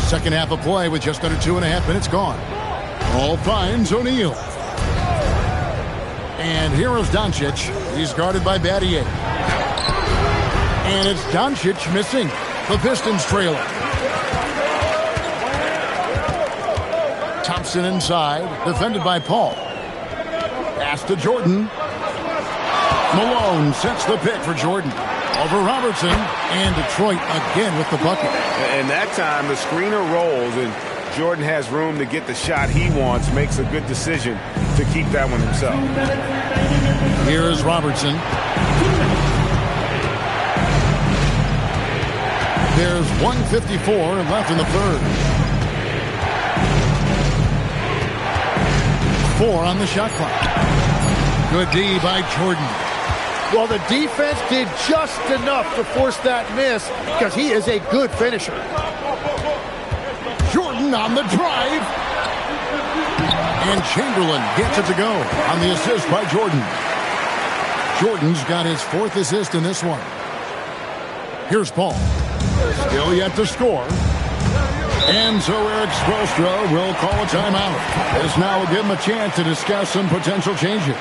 Second half of play with just under 2.5 minutes gone. Ball finds O'Neal. And here is Doncic. He's guarded by Battier. And it's Doncic missing. The Pistons trailing. Thompson inside. Defended by Paul. Pass to Jordan. Malone sets the pick for Jordan. Over Robertson, and Detroit again with the bucket. And that time, the screener rolls, and Jordan has room to get the shot he wants, makes a good decision to keep that one himself. Here's Robertson. There's 1:54 left in the third. 4 on the shot clock. Good D by Jordan. Well, the defense did just enough to force that miss because he is a good finisher. Jordan on the drive. And Chamberlain gets it to go on the assist by Jordan. Jordan's got his 4th assist in this one. Here's Paul. Still yet to score. And so Eric Spoelstra will call a timeout. This now will give him a chance to discuss some potential changes.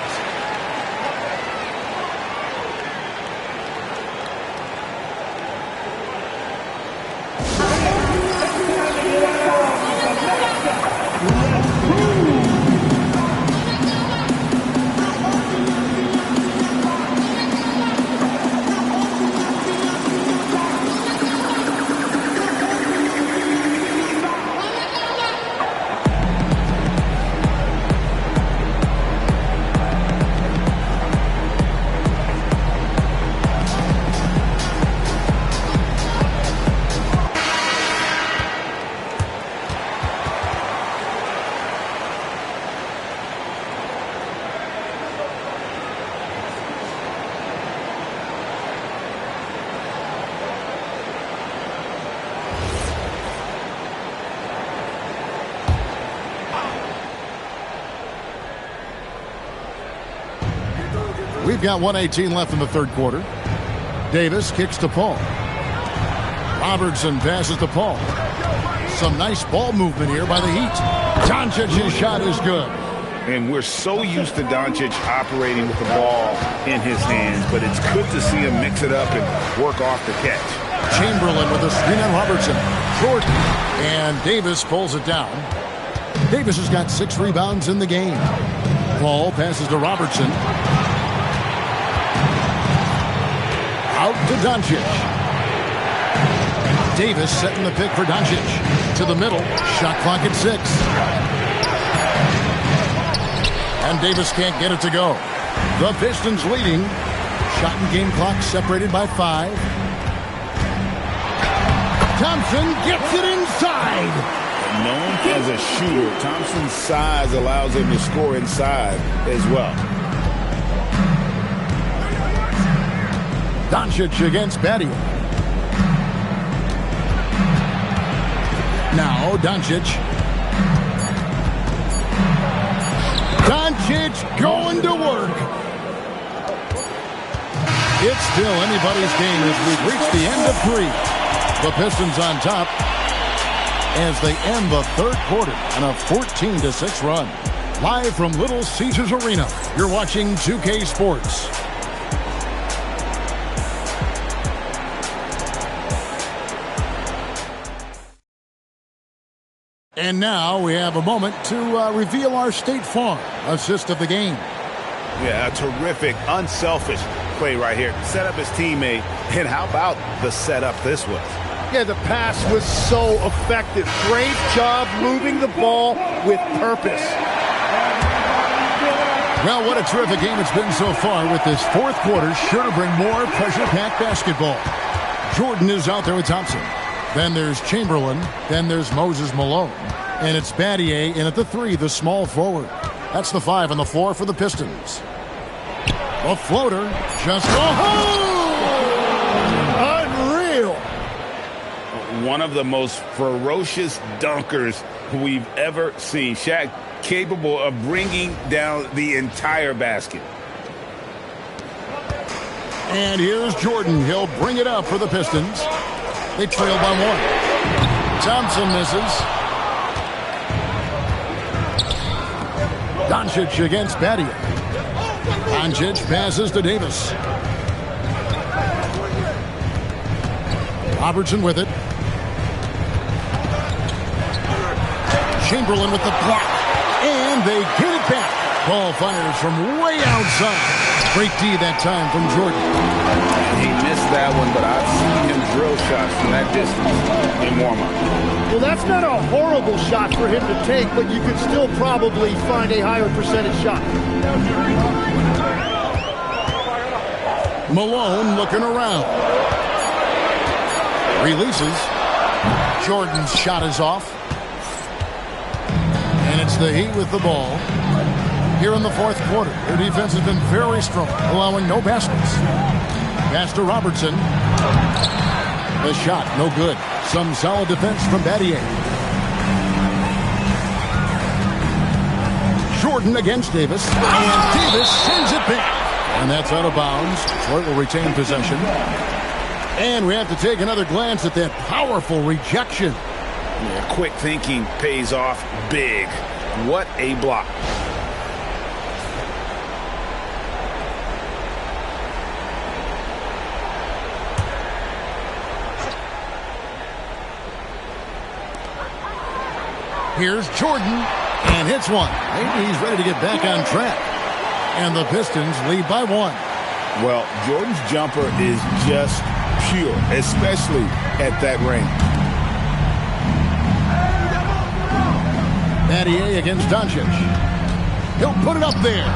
We've got 1:18 left in the third quarter. Davis kicks to Paul. Robertson passes to Paul. Some nice ball movement here by the Heat. Doncic's shot is good. And we're so used to Doncic operating with the ball in his hands, but it's good to see him mix it up and work off the catch. Chamberlain with a screen on Robertson. Jordan. And Davis pulls it down. Davis has got 6 rebounds in the game. Paul passes to Robertson. Out to Doncic. Davis setting the pick for Doncic. To the middle. Shot clock at 6. And Davis can't get it to go. The Pistons leading. Shot and game clock separated by 5. Thompson gets it inside. Known as a shooter, Thompson's size allows him to score inside as well. Doncic against Battier. Now Doncic. Doncic going to work. It's still anybody's game as we've reached the end of 3. The Pistons on top as they end the third quarter on a 14-6 run. Live from Little Caesars Arena, you're watching 2K Sports. And now we have a moment to reveal our State Farm assist of the game. Yeah, a terrific, unselfish play right here. Set up his teammate, and how about the setup this was? Yeah, the pass was so effective. Great job moving the ball with purpose. Well, what a terrific game it's been so far with this fourth quarter. Sure to bring more pressure-packed basketball. Jordan is out there with Thompson. Then there's Chamberlain. Then there's Moses Malone. And it's Battier in at the 3, the small forward. That's the 5 on the floor for the Pistons. A floater. Just unreal. One of the most ferocious dunkers we've ever seen. Shaq capable of bringing down the entire basket. And here's Jordan. He'll bring it up for the Pistons. They trail by 1. Thompson misses. Doncic against Battier. Doncic passes to Davis. Robertson with it. Chamberlain with the block. And they get it back. Ball fires from way outside. Great D that time from Jordan. He missed that one, but I've seen him drill shots from that distance in warm-up. Well, that's not a horrible shot for him to take, but you could still probably find a higher percentage shot. Malone looking around. Releases. Jordan's shot is off. And it's the Heat with the ball. Here in the fourth quarter, their defense has been very strong, allowing no baskets. Pass to Robertson. The shot, no good. Some solid defense from Battier. Jordan against Davis. And Davis sends it back. And that's out of bounds. Detroit will retain possession. And we have to take another glance at that powerful rejection. Yeah, quick thinking pays off big. What a block. Here's Jordan, and hits one. Maybe he's ready to get back on track. And the Pistons lead by 1. Well, Jordan's jumper is just pure, especially at that range. Battier against Doncic. He'll put it up there.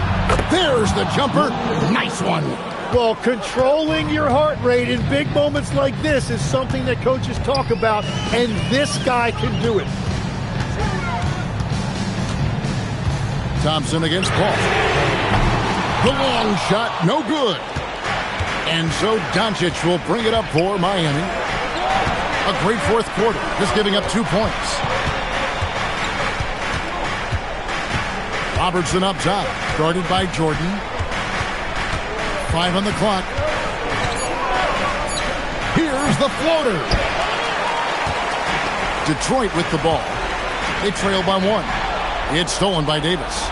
There's the jumper. Nice one. Well, controlling your heart rate in big moments like this is something that coaches talk about, and this guy can do it. Thompson against Paul. The long shot, no good. And so Doncic will bring it up for Miami. A great fourth quarter, just giving up 2 points. Robertson up top, guarded by Jordan. 5 on the clock. Here's the floater. Detroit with the ball. They trail by 1. It's stolen by Davis.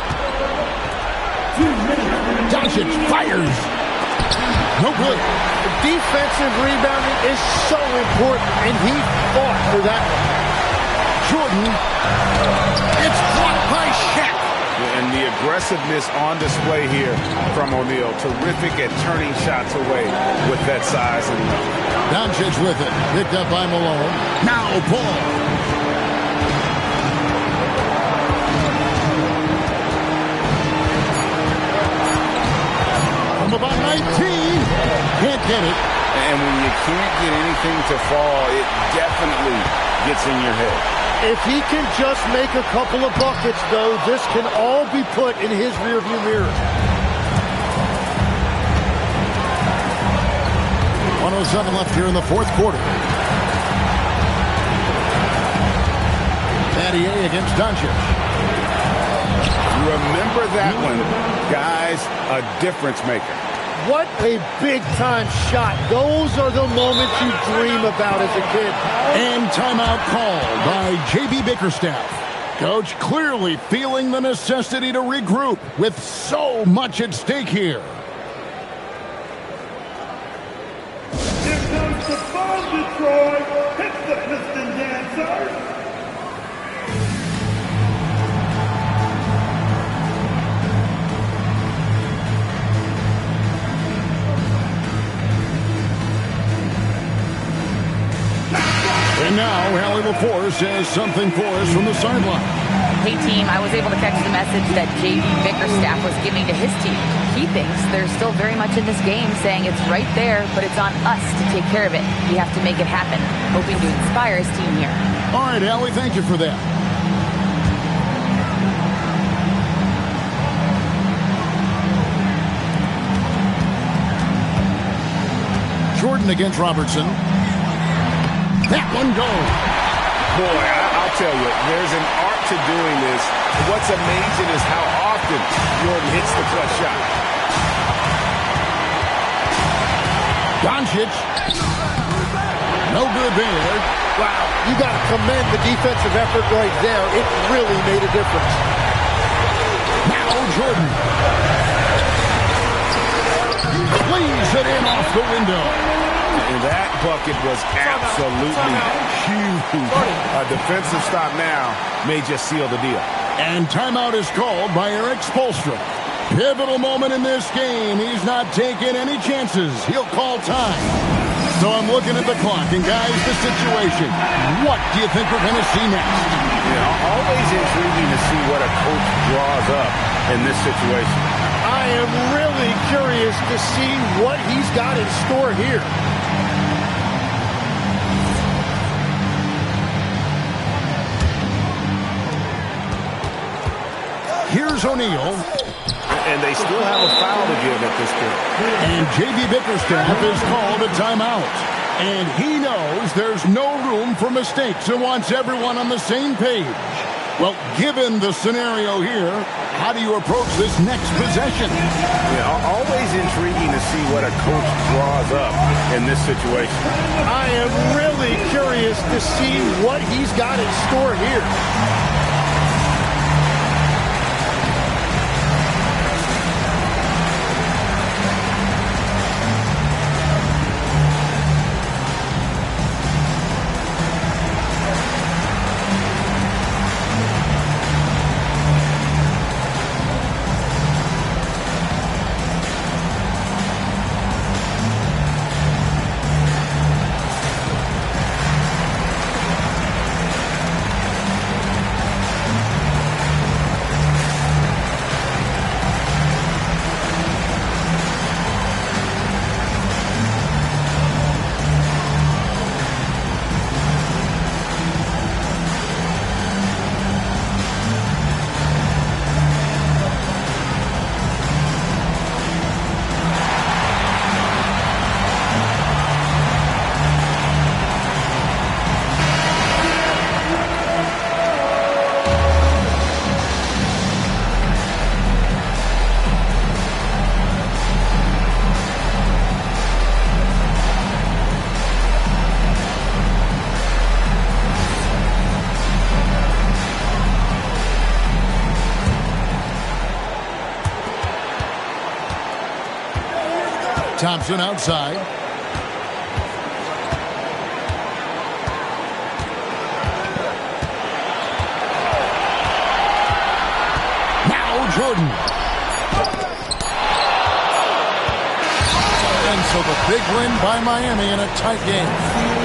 Doncic fires. No good. Defensive rebounding is so important, and he fought for that one. Jordan. It's blocked by Shaq. And the aggressiveness on display here from O'Neal. Terrific at turning shots away with that size and length. Doncic with it. Picked up by Malone. Now Paul. From about 19. Can't get it. And when you can't get anything to fall, it definitely gets in your head. If he can just make a couple of buckets, though, this can all be put in his rearview mirror. 107 left here in the fourth quarter. Battier against Doncic. Remember that one, guys, a difference maker. What a big-time shot. Those are the moments you dream about as a kid. And timeout called by J.B. Bickerstaff. Coach clearly feeling the necessity to regroup with so much at stake here. Here comes the fun, Detroit. It's the Piston Dancers. And now, Hallie LaForce has something for us from the sideline. Hey, team, I was able to catch the message that J.B. Bickerstaff was giving to his team. He thinks they're still very much in this game, saying it's right there, but it's on us to take care of it. We have to make it happen, hoping to inspire his team here. All right, Hallie, thank you for that. Jordan against Robertson. That one goes. Boy, I'll tell you, there's an art to doing this. What's amazing is how often Jordan hits the clutch shot. Doncic. No good there. Wow, you got to commend the defensive effort right there. It really made a difference. Now Jordan. Leaves it in off the window. And that bucket was absolutely huge. A defensive stop now may just seal the deal. And timeout is called by Eric Spoelstra. Pivotal moment in this game. He's not taking any chances. He'll call time. So I'm looking at the clock, and guys, the situation. What do you think we're going to see next? Yeah, always intriguing to see what a coach draws up in this situation. I am really curious to see what he's got in store here. Here's O'Neal. And they still have a foul to give at this point. And J.B. Bickerstaff is called a timeout. And he knows there's no room for mistakes and wants everyone on the same page. Well, given the scenario here, how do you approach this next possession? Yeah, always intriguing to see what a coach draws up in this situation. I am really curious to see what he's got in store here. Thompson outside. Now Jordan. And so the big win by Miami in a tight game.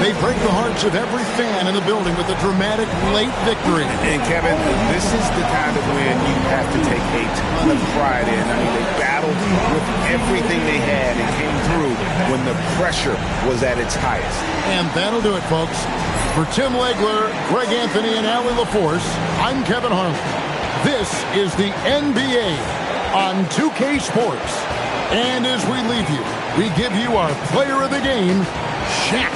They break the hearts of every fan in the building with a dramatic late victory. And Kevin, this is the kind of win you have to take a ton of pride in. I mean, they battled with everything they had and came through when the pressure was at its highest. And that'll do it, folks. For Tim Legler, Greg Anthony, and Allie LaForce, I'm Kevin Harlan. This is the NBA on 2K Sports. And as we leave you, we give you our player of the game, Shaq.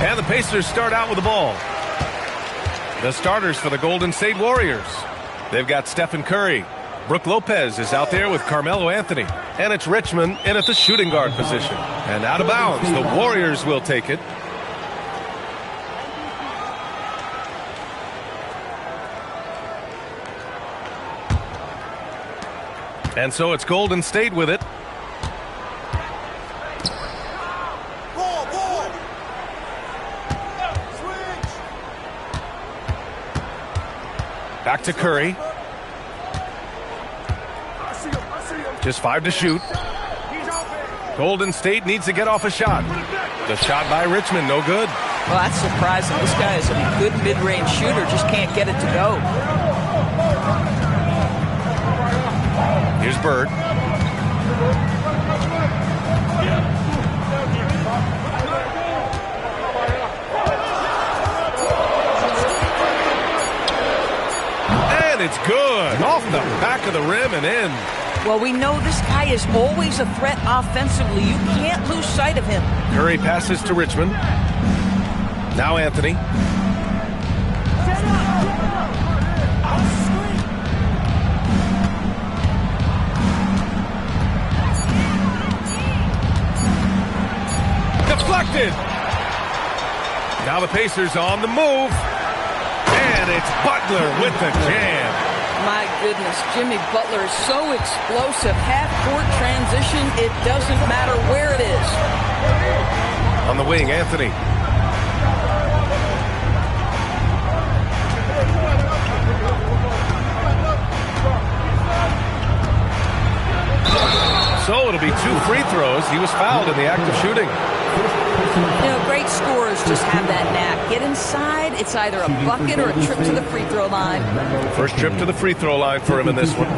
And the Pacers start out with the ball. The starters for the Golden State Warriors. They've got Stephen Curry. Brook Lopez is out there with Carmelo Anthony. And it's Richmond in at the shooting guard position. And out of bounds, the Warriors will take it. And so it's Golden State with it. Back to Curry. Just 5 to shoot. Golden State needs to get off a shot. The shot by Richmond, no good. Well, that's surprising. This guy is a good mid-range shooter, just can't get it to go. Here's Bird. And it's good. Off the back of the rim and in. Well, we know this guy is always a threat offensively. You can't lose sight of him. Curry passes to Richmond. Now Anthony. Deflected. Now the Pacers on the move. And it's Butler with the jam. My goodness, Jimmy Butler is so explosive. Half-court transition, it doesn't matter where it is. On the wing, Anthony. So it'll be 2 free throws. He was fouled in the act of shooting. You know, great scorers just have that knack. Get inside, it's either a bucket or a trip to the free throw line. First trip to the free throw line for him in this one.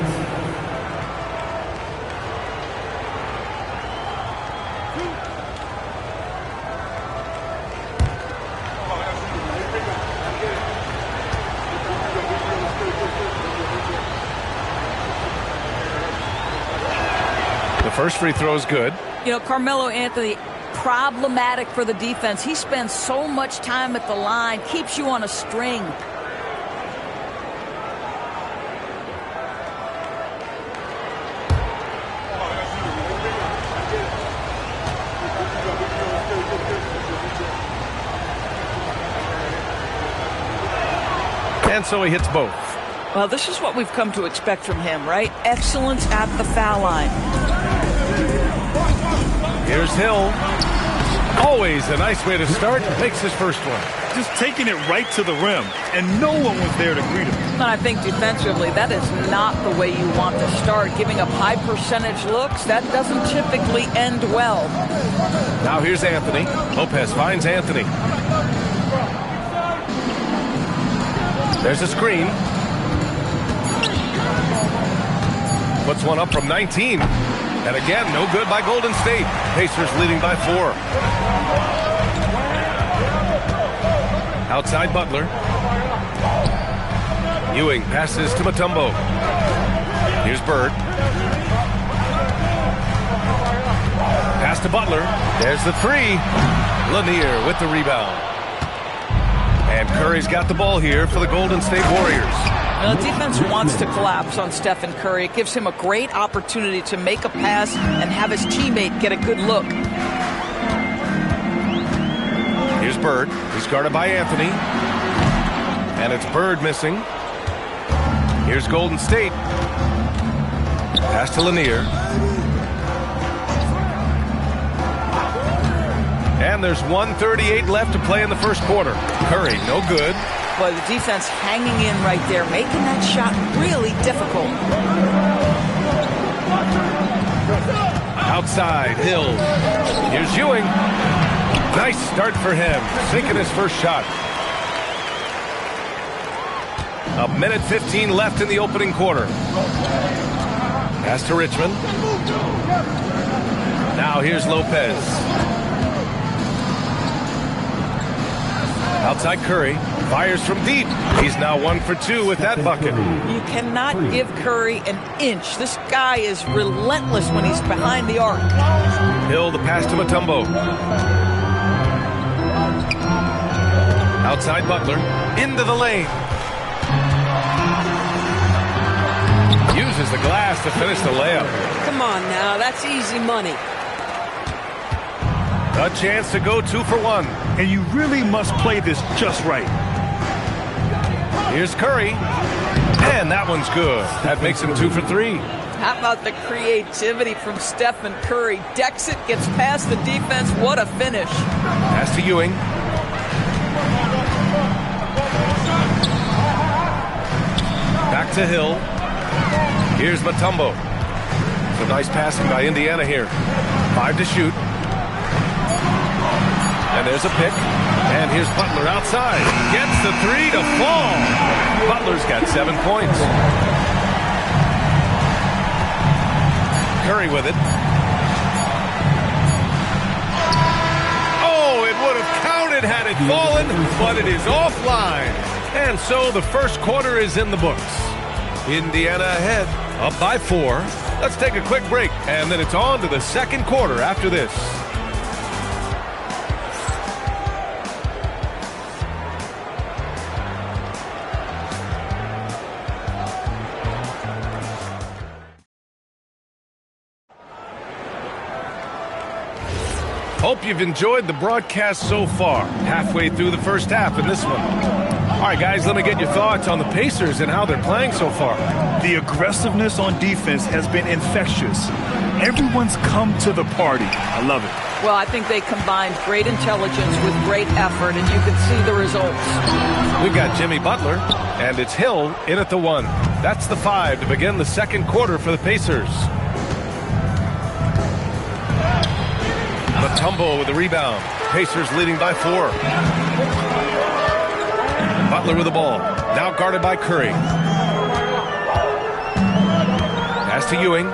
The first free throw is good. You know, Carmelo Anthony, problematic for the defense. He spends so much time at the line, keeps you on a string. And so he hits both. Well, this is what we've come to expect from him, right? Excellence at the foul line. Here's Hill. Always a nice way to start. Makes his first one. Just taking it right to the rim, and no one was there to greet him. And I think defensively, that is not the way you want to start. Giving up high percentage looks, that doesn't typically end well. Now here's Anthony. Lopez finds Anthony. There's a screen. Puts one up from 19. And again, no good by Golden State. Pacers leading by 4. Outside Butler. Ewing passes to Mutombo. Here's Bird. Pass to Butler. There's the 3. Lanier with the rebound. And Curry's got the ball here for the Golden State Warriors. The defense wants to collapse on Stephen Curry. It gives him a great opportunity to make a pass and have his teammate get a good look. Here's Bird. He's guarded by Anthony. And it's Bird missing. Here's Golden State. Pass to Lanier. And there's 1:38 left to play in the first quarter. Curry, no good. Well, the defense hanging in right there, making that shot really difficult. Outside, Hill. Here's Ewing. Nice start for him, sinking his first shot. 1:15 left in the opening quarter. Pass to Richmond. Now here's Lopez. Outside Curry. Fires from deep. He's now 1 for 2 with that bucket. You cannot give Curry an inch. This guy is relentless when he's behind the arc. Hill, the pass to Mutombo. Outside Butler. Into the lane. Uses the glass to finish the layup. Come on now, that's easy money. A chance to go 2 for 1. And you really must play this just right. Here's Curry. And that one's good. That makes him 2 for 3. How about the creativity from Stephen Curry? Decks it, gets past the defense. What a finish. Pass to Ewing. Back to Hill. Here's Mutombo. Some nice passing by Indiana here. 5 to shoot. And there's a pick. And here's Butler outside. Gets the 3 to fall. Butler's got 7 points. Curry with it. Oh, it would have counted had it fallen, but it is offline. And so the first quarter is in the books. Indiana ahead, up by 4. Let's take a quick break, and then it's on to the second quarter after this. Hope you've enjoyed the broadcast so far. Halfway through the first half in this one. All right, guys, let me get your thoughts on the Pacers and how they're playing so far. The aggressiveness on defense has been infectious. Everyone's come to the party. I love it. Well, I think they combined great intelligence with great effort, and you can see the results. We've got Jimmy Butler, and it's Hill in at the 1. That's the 5 to begin the second quarter for the Pacers. Mutombo with the rebound. Pacers leading by 4. Butler with the ball. Now guarded by Curry. Pass to Ewing.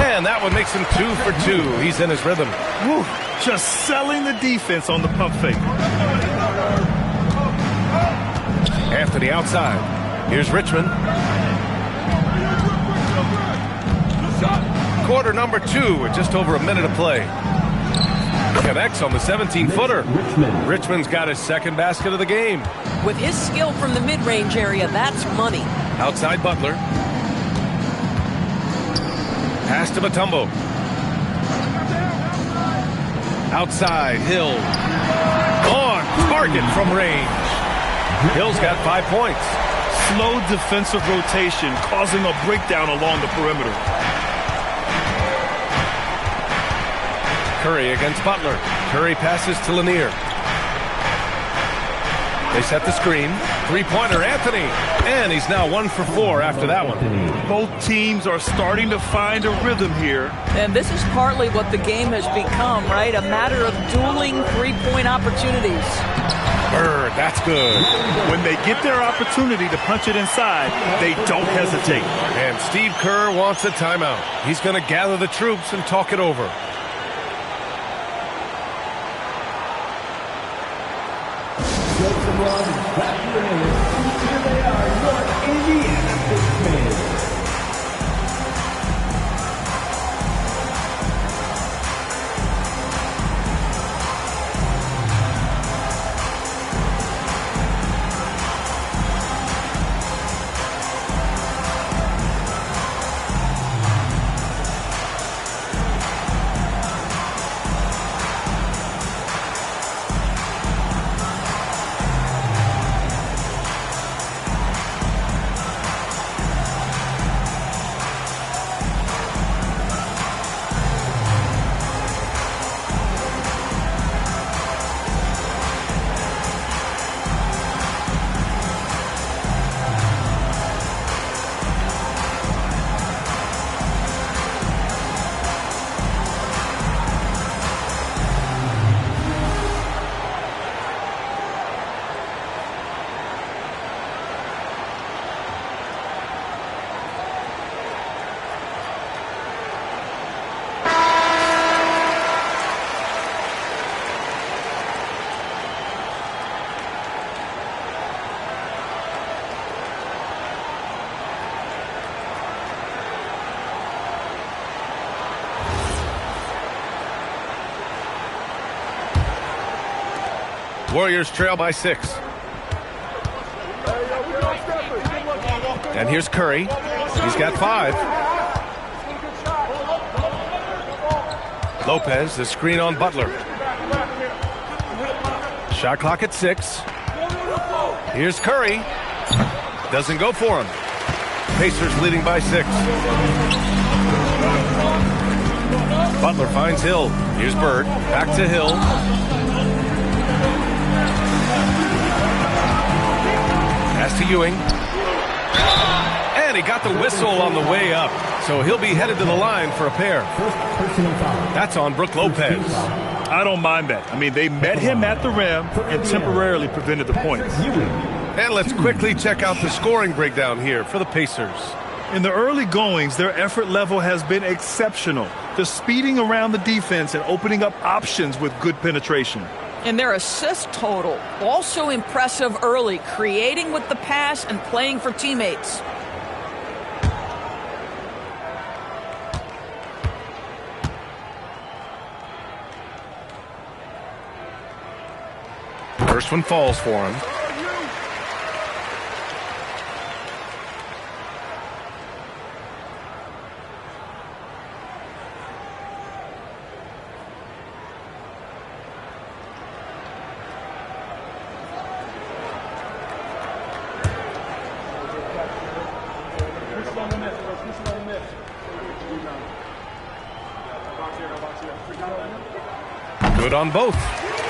And that one makes him 2 for 2. He's in his rhythm. Woo, just selling the defense on the pump fake. Anthony outside. Here's Richmond. Quarter number 2 with just over a minute of play. Connects on the 17-footer. Richmond's got his second basket of the game. With his skill from the mid-range area, that's money. Outside Butler. Pass to Mutombo. Outside Hill. On target from range. Hill's got 5 points. Slow defensive rotation causing a breakdown along the perimeter. Curry against Butler. Curry passes to Lanier. They set the screen. Three-pointer, Anthony. And he's now 1 for 4 after that one. Both teams are starting to find a rhythm here. And this is partly what the game has become, right? A matter of dueling three-point opportunities. Bird, that's good. When they get their opportunity to punch it inside, they don't hesitate. And Steve Kerr wants a timeout. He's going to gather the troops and talk it over. Warriors trail by 6. And here's Curry. He's got 5. Lopez, the screen on Butler. Shot clock at 6. Here's Curry. Doesn't go for him. Pacers leading by 6. Butler finds Hill. Here's Bird. Back to Hill. Pass to Ewing. And he got the whistle on the way up. So he'll be headed to the line for a pair. That's on Brook Lopez. I don't mind that. I mean, they met him at the rim and temporarily prevented the points. And let's quickly check out the scoring breakdown here for the Pacers. In the early goings, their effort level has been exceptional. They're speeding around the defense and opening up options with good penetration. And their assist total, also impressive early, creating with the pass and playing for teammates. First one falls for him. Good on both.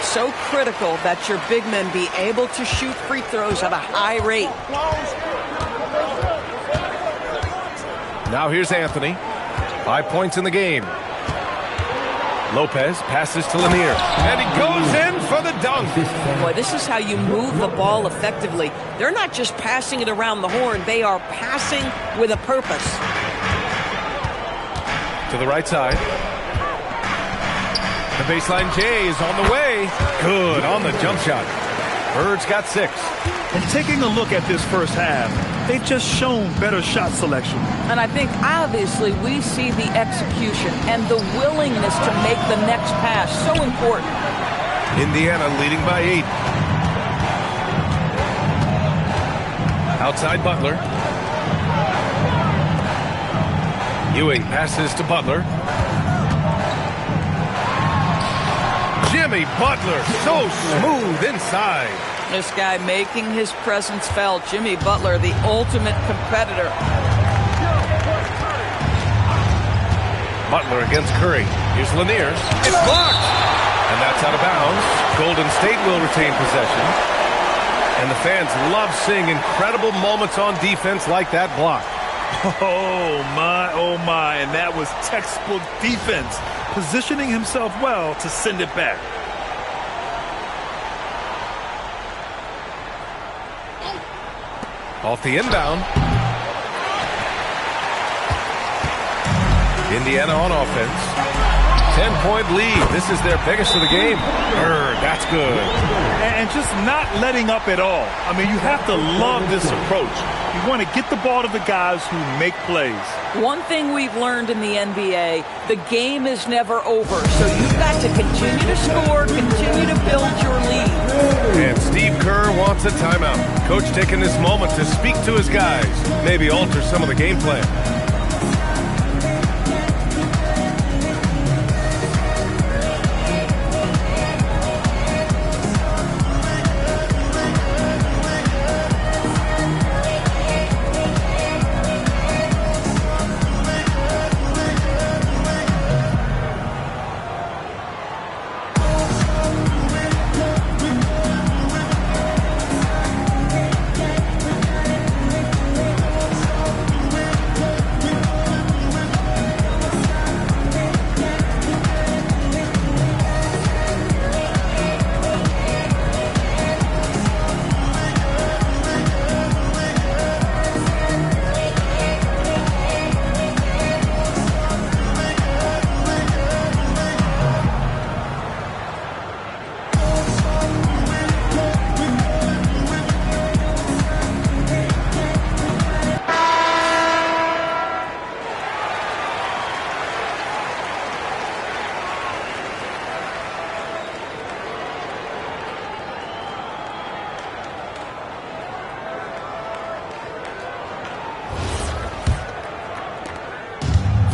So critical that your big men be able to shoot free throws at a high rate. Now here's Anthony. 5 points in the game. Lopez passes to Lanier. And he goes in for the dunk. Boy, this is how you move the ball effectively. They're not just passing it around the horn. They are passing with a purpose. To the right side. The baseline J is on the way. Good on the jump shot. Bird's got 6. And taking a look at this first half, they've just shown better shot selection. And I think obviously we see the execution and the willingness to make the next pass so important. Indiana leading by 8. Outside Butler. Ewing passes to Butler. Jimmy Butler, so smooth inside. This guy making his presence felt. Jimmy Butler, the ultimate competitor. Butler against Curry. Here's Lanier. It's blocked. And that's out of bounds. Golden State will retain possession. And the fans love seeing incredible moments on defense like that block. Oh, my. And that was textbook defense. Positioning himself well to send it back. Off the inbound. Indiana on offense. 10-point lead. This is their biggest of the game. That's good. And just not letting up at all. I mean, you have to love this approach. You want to get the ball to the guys who make plays. One thing we've learned in the NBA, the game is never over. So you've got to continue to score, continue to build your lead. And Steve Kerr wants a timeout. Coach taking this moment to speak to his guys, maybe alter some of the game plan.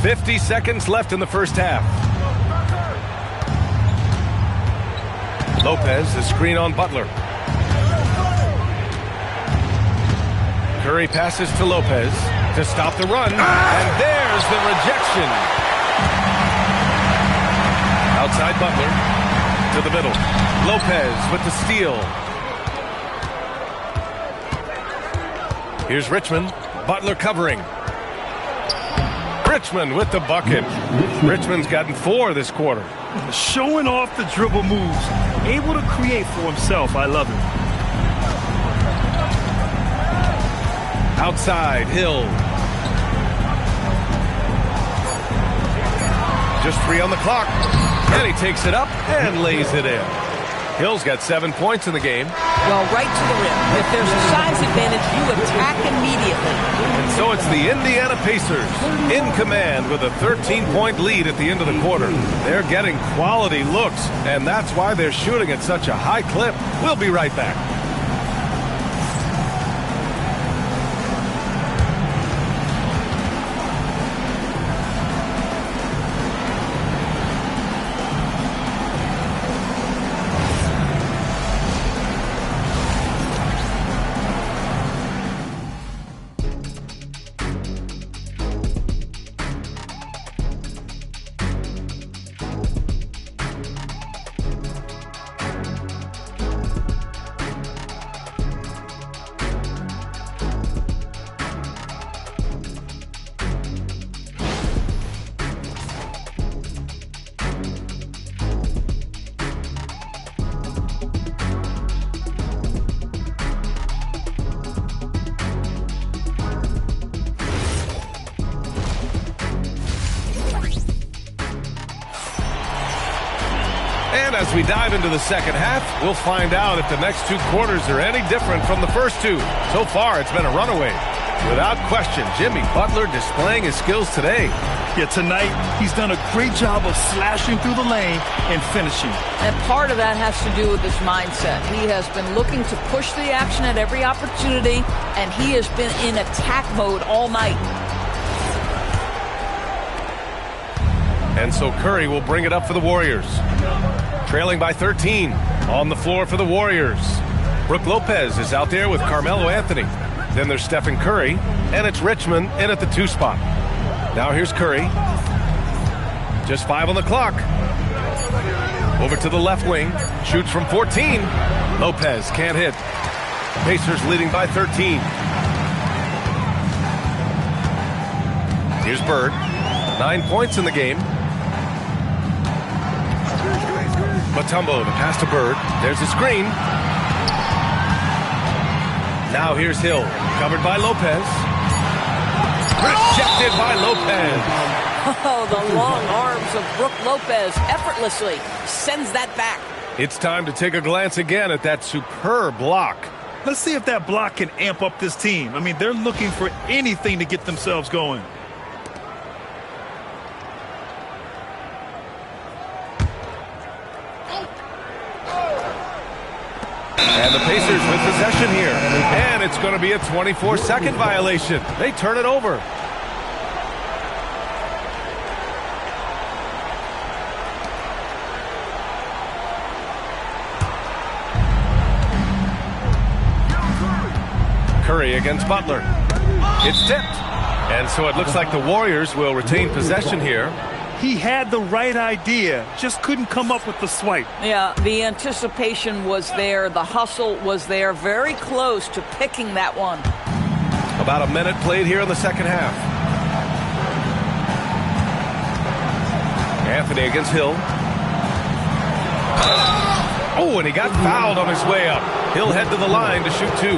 50 seconds left in the first half. Lopez, the screen on Butler. Curry passes to Lopez to stop the run. And there's the rejection. Outside Butler to the middle. Lopez with the steal. Here's Richmond. Butler covering. Richmond with the bucket. Richmond's gotten 4 this quarter. Showing off the dribble moves. Able to create for himself. I love it. Outside, Hill. Just 3 on the clock. And he takes it up and lays it in. Hill's got 7 points in the game. Well, right to the rim. If there's a size advantage, you attack immediately. And so it's the Indiana Pacers in command with a 13-point lead at the end of the quarter. They're getting quality looks, and that's why they're shooting at such a high clip. We'll be right back. As we dive into the second half, we'll find out if the next 2 quarters are any different from the first 2. So far, it's been a runaway. Without question, Jimmy Butler displaying his skills today. Yeah, tonight, he's done a great job of slashing through the lane and finishing. And part of that has to do with his mindset. He has been looking to push the action at every opportunity, and he has been in attack mode all night. And so Curry will bring it up for the Warriors. Trailing by 13 on the floor for the Warriors. Brook Lopez is out there with Carmelo Anthony. Then there's Stephen Curry, and it's Richmond in at the 2 spot. Now here's Curry. Just 5 on the clock. Over to the left wing. Shoots from 14. Lopez can't hit. Pacers leading by 13. Here's Bird. 9 points in the game. Mutombo, the pass to Bird. There's a screen. Now here's Hill, covered by Lopez. Rejected by Lopez. Oh, the long arms of Brook Lopez effortlessly sends that back. It's time to take a glance again at that superb block. Let's see if that block can amp up this team. I mean, they're looking for anything to get themselves going. And the Pacers with possession here. And it's going to be a 24-second violation. They turn it over. Curry against Butler. It's tipped. And so it looks like the Warriors will retain possession here. He had the right idea, just couldn't come up with the swipe. Yeah, the anticipation was there. The hustle was there. Very close to picking that one. About a minute played here in the second half. Anthony against Hill. Oh, and he got fouled on his way up. He'll head to the line to shoot 2.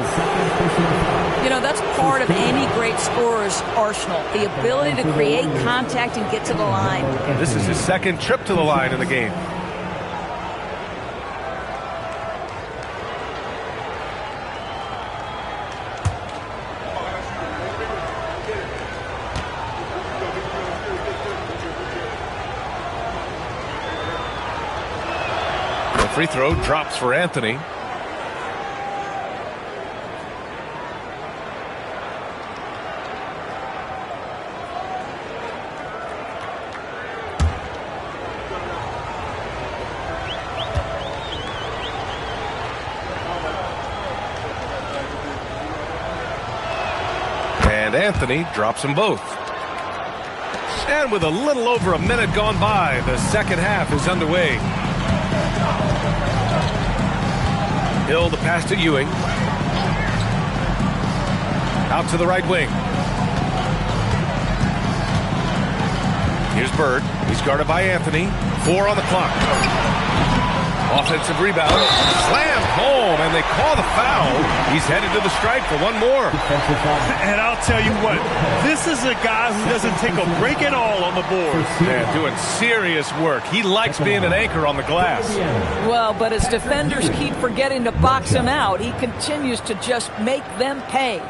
You know, that's part of any great scorer's arsenal, the ability to create contact and get to the line. This is his second trip to the line in the game. The free throw drops for Anthony. Anthony drops them both. And with a little over a minute gone by, the second half is underway. Hill, the pass to Ewing. Out to the right wing. Here's Bird. He's guarded by Anthony. 4 on the clock. Offensive rebound. Slammed home, and they call the foul. He's headed to the stripe for one more. And I'll tell you what, this is a guy who doesn't take a break at all on the board. Yeah, doing serious work. He likes being an anchor on the glass. Well, but as defenders keep forgetting to box him out, he continues to just make them pay.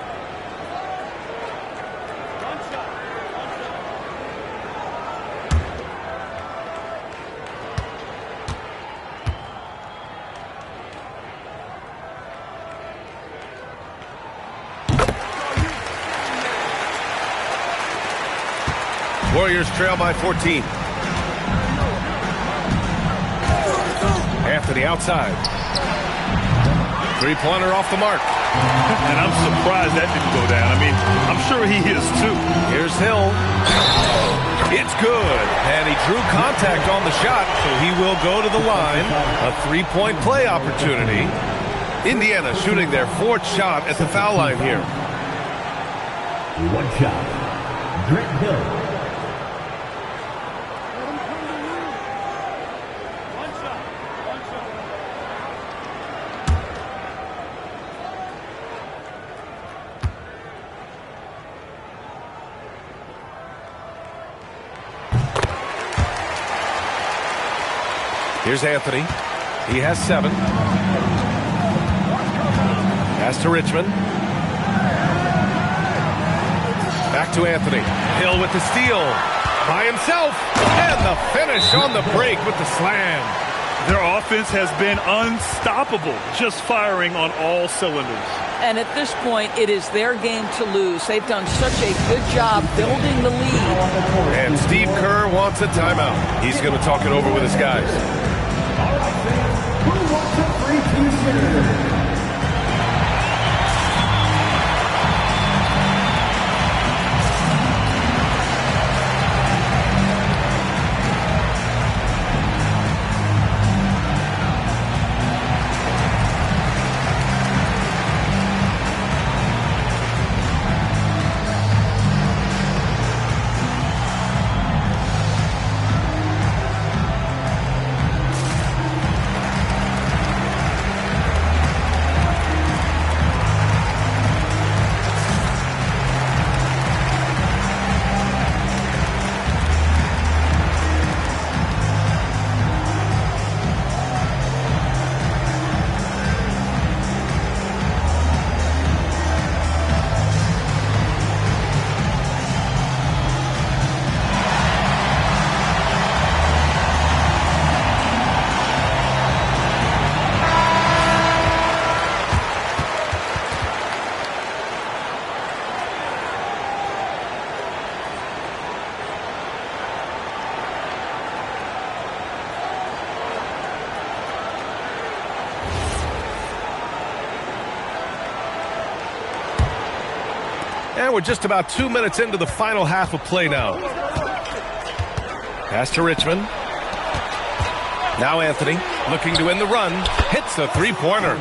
Warriors trail by 14. Anthony outside. Three-pointer off the mark. And I'm surprised that didn't go down. I mean, I'm sure he is too. Here's Hill. It's good. And he drew contact on the shot, so he will go to the line. A three-point play opportunity. Indiana shooting their 4th shot at the foul line here. One shot. Grant Hill. Here's Anthony. He has 7. Pass to Richmond. Back to Anthony. Hill with the steal. By himself. And the finish on the break with the slam. Their offense has been unstoppable, just firing on all cylinders. And at this point, it is their game to lose. They've done such a good job building the lead. And Steve Kerr wants a timeout. He's going to talk it over with his guys. Who wants a free T-shirt? And we're just about 2 minutes into the final half of play now. Pass to Richmond. Now Anthony looking to end the run. Hits a three-pointer.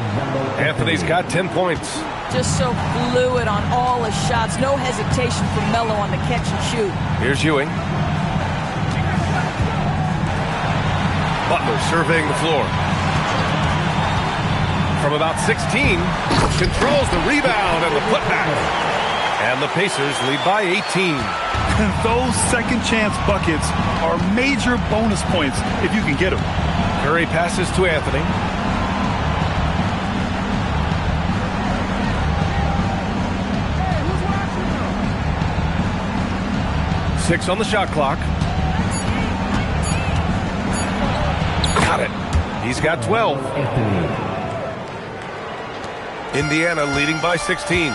Anthony's got 10 points. Just so fluid on all his shots. No hesitation for Melo on the catch and shoot. Here's Ewing. Butler surveying the floor. From about 16, controls the rebound and the putback. And the Pacers lead by 18. Those second chance buckets are major bonus points if you can get them. Curry passes to Anthony. Six on the shot clock. Got it. He's got 12. Indiana leading by 16.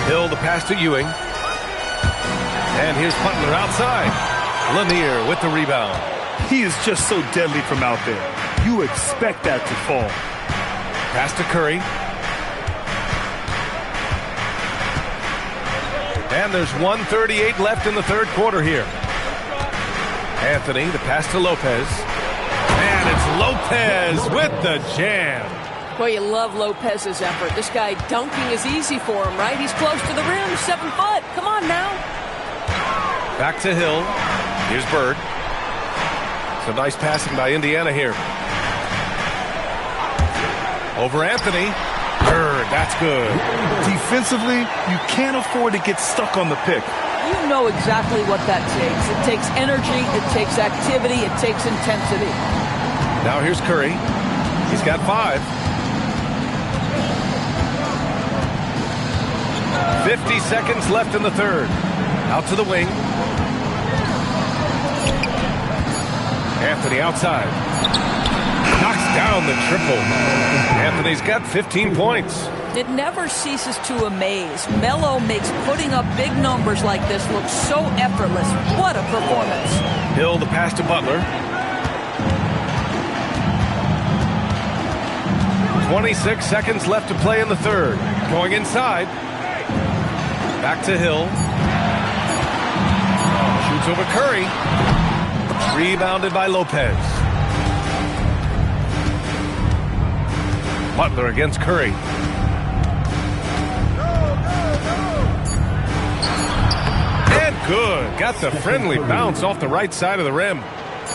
Hill the pass to Ewing. And here's Butler outside. Lanier with the rebound. He is just so deadly from out there. You expect that to fall. Pass to Curry. And there's 1:38 left in the third quarter here. Anthony, the pass to Lopez. And it's Lopez with the jam. Well, you love Lopez's effort. This guy dunking is easy for him, right? He's close to the rim, 7 foot. Come on now. Back to Hill. Here's Bird. Some nice passing by Indiana here. Over Anthony. Bird, that's good. Defensively, you can't afford to get stuck on the pick. You know exactly what that takes. It takes energy, it takes activity, it takes intensity. Now here's Curry. He's got 5. 50 seconds left in the third. Out to the wing. Anthony outside. Knocks down the triple. Anthony's got 15 points. It never ceases to amaze. Melo makes putting up big numbers like this look so effortless. What a performance. Hill, the pass to Butler. 26 seconds left to play in the third. Going inside. Back to Hill. Shoots over Curry. Rebounded by Lopez. Butler against Curry. And good. Got the friendly bounce off the right side of the rim.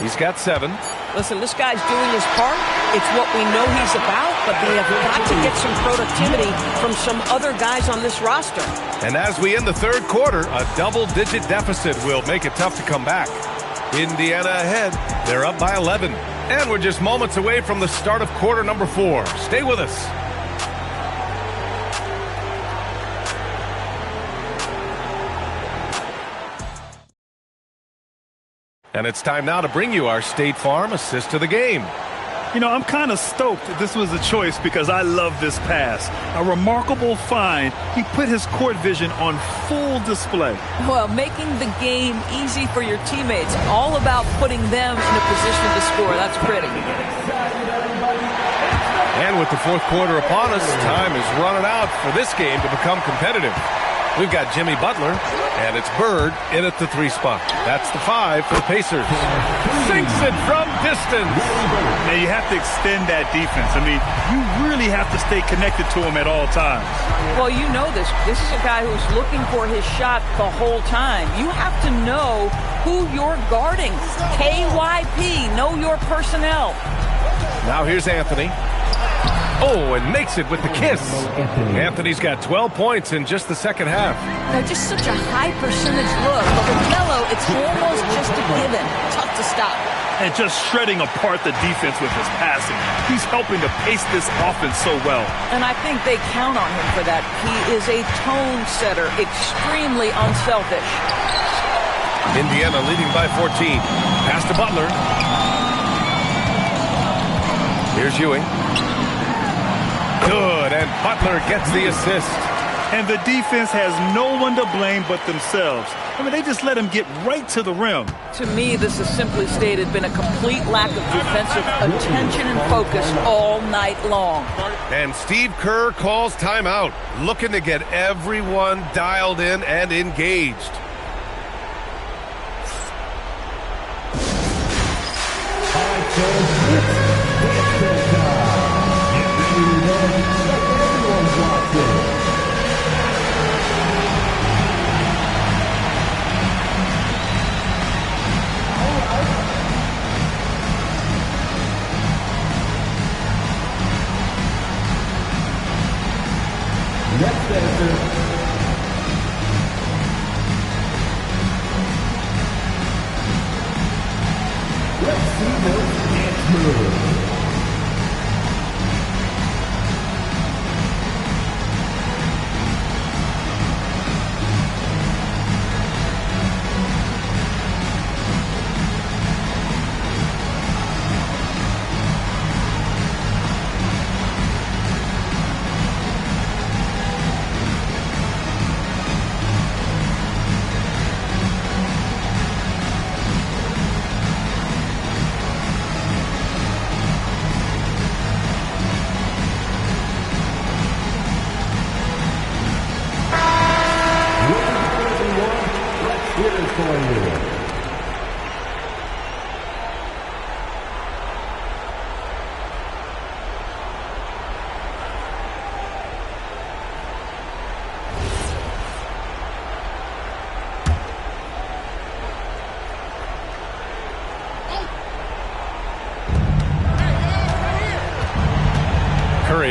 He's got 7. Listen, this guy's doing his part. It's what we know he's about, but they have got to get some productivity from some other guys on this roster. And as we end the third quarter, a double-digit deficit will make it tough to come back. Indiana ahead. They're up by 11. And we're just moments away from the start of quarter number 4. Stay with us. And it's time now to bring you our State Farm assist to the game. You know, I'm kind of stoked that this was a choice because I love this pass. A remarkable find. He put his court vision on full display. Well, making the game easy for your teammates. All about putting them in a position to score. That's pretty. And with the fourth quarter upon us, time is running out for this game to become competitive. We've got Jimmy Butler, and it's Bird in at the 3 spot. That's the 5 for the Pacers. Sinks it from distance. Now, you have to extend that defense. I mean, you really have to stay connected to him at all times. Well, you know this. This is a guy who's looking for his shot the whole time. You have to know who you're guarding. KYP, know your personnel. Now here's Anthony. Oh, and makes it with the kiss. Anthony's got 12 points in just the second half. Now, just such a high percentage look. But with Melo, it's almost just a given. Tough to stop. And just shredding apart the defense with his passing. He's helping to pace this offense so well. And I think they count on him for that. He is a tone setter, extremely unselfish. Indiana leading by 14. Pass to Butler. Here's Ewing. Good, and Butler gets the assist. And the defense has no one to blame but themselves. I mean, they just let him get right to the rim. To me, this has simply stated been a complete lack of defensive attention and focus all night long. And Steve Kerr calls timeout, looking to get everyone dialed in and engaged. Next answer. Let's see those dance moves.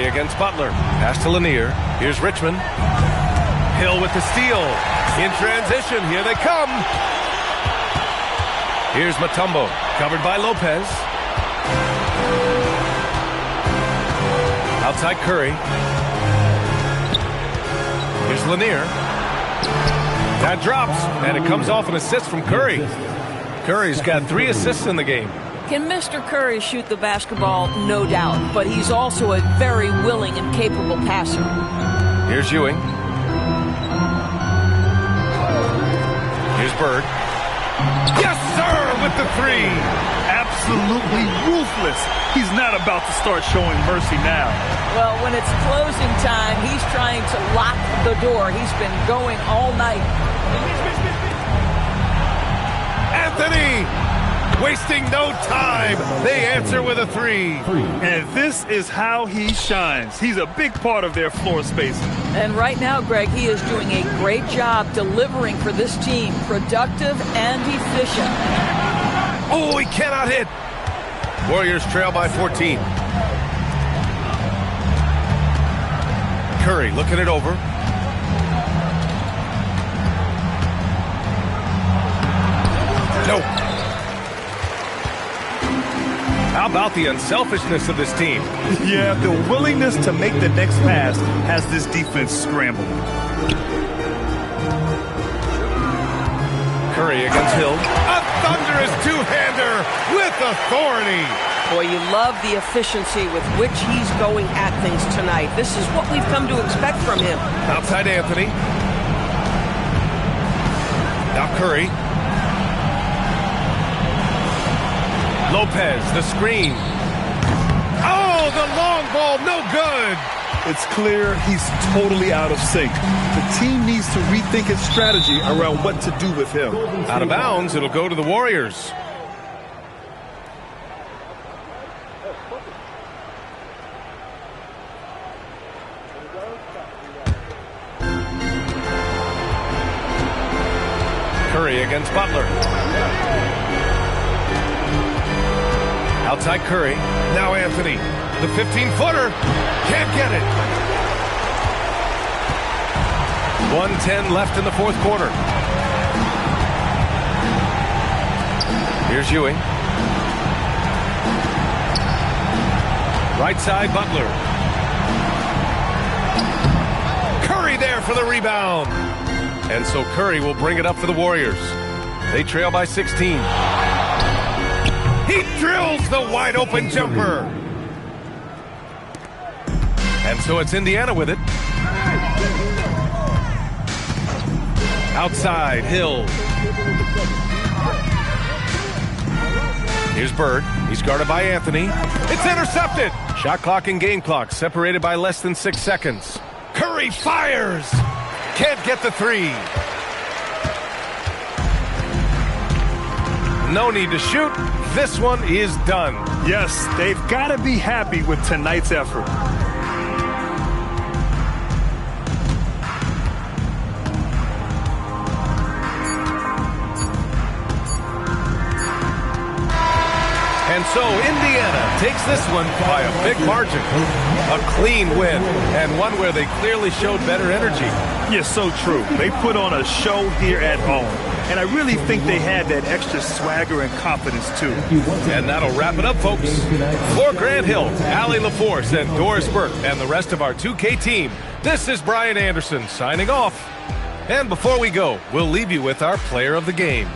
against Butler. Pass to Lanier. Here's Richmond. Hill with the steal. In transition, here they come. Here's Mutombo, covered by Lopez. Outside Curry. Here's Lanier. That drops, and it comes off an assist from Curry. Curry's got 3 assists in the game. Can Mr. Curry shoot the basketball? No doubt, but he's also a very willing and capable passer. Here's Ewing. Here's Bird. Yes, sir, with the 3. Absolutely ruthless. He's not about to start showing mercy now. Well, when it's closing time, he's trying to lock the door. He's been going all night. Anthony! Wasting no time. They answer with a 3. And this is how he shines. He's a big part of their floor spacing. And right now, Greg, he is doing a great job delivering for this team. Productive and efficient. Oh, he cannot hit. Warriors trail by 14. Curry looking it over. Nope. How about the unselfishness of this team? Yeah, the willingness to make the next pass has this defense scrambled. Curry against Hill. A thunderous two-hander with authority. Boy, you love the efficiency with which he's going at things tonight. This is what we've come to expect from him. Outside Anthony. Now Curry. Lopez, the screen. Oh, the long ball, no good. It's clear he's totally out of sync. The team needs to rethink its strategy around what to do with him. Out of bounds, it'll go to the Warriors. Curry against Butler. Outside Curry. Now Anthony. The 15-footer. Can't get it. 1:10 left in the fourth quarter. Here's Ewing. Right side, Butler. Curry there for the rebound. And so Curry will bring it up for the Warriors. They trail by 16. He drills the wide-open jumper. And so it's Indiana with it. Outside, Hill. Here's Bird. He's guarded by Anthony. It's intercepted. Shot clock and game clock separated by less than 6 seconds. Curry fires. Can't get the 3. No need to shoot. This one is done. Yes, they've got to be happy with tonight's effort. And so Indiana takes this one by a big margin. A clean win, and one where they clearly showed better energy. Yeah, so true. They put on a show here at home. And I really think they had that extra swagger and confidence, too. And that'll wrap it up, folks. For Grant Hill, Allie LaForce, and Doris Burke, and the rest of our 2K team, this is Brian Anderson signing off. And before we go, we'll leave you with our player of the game.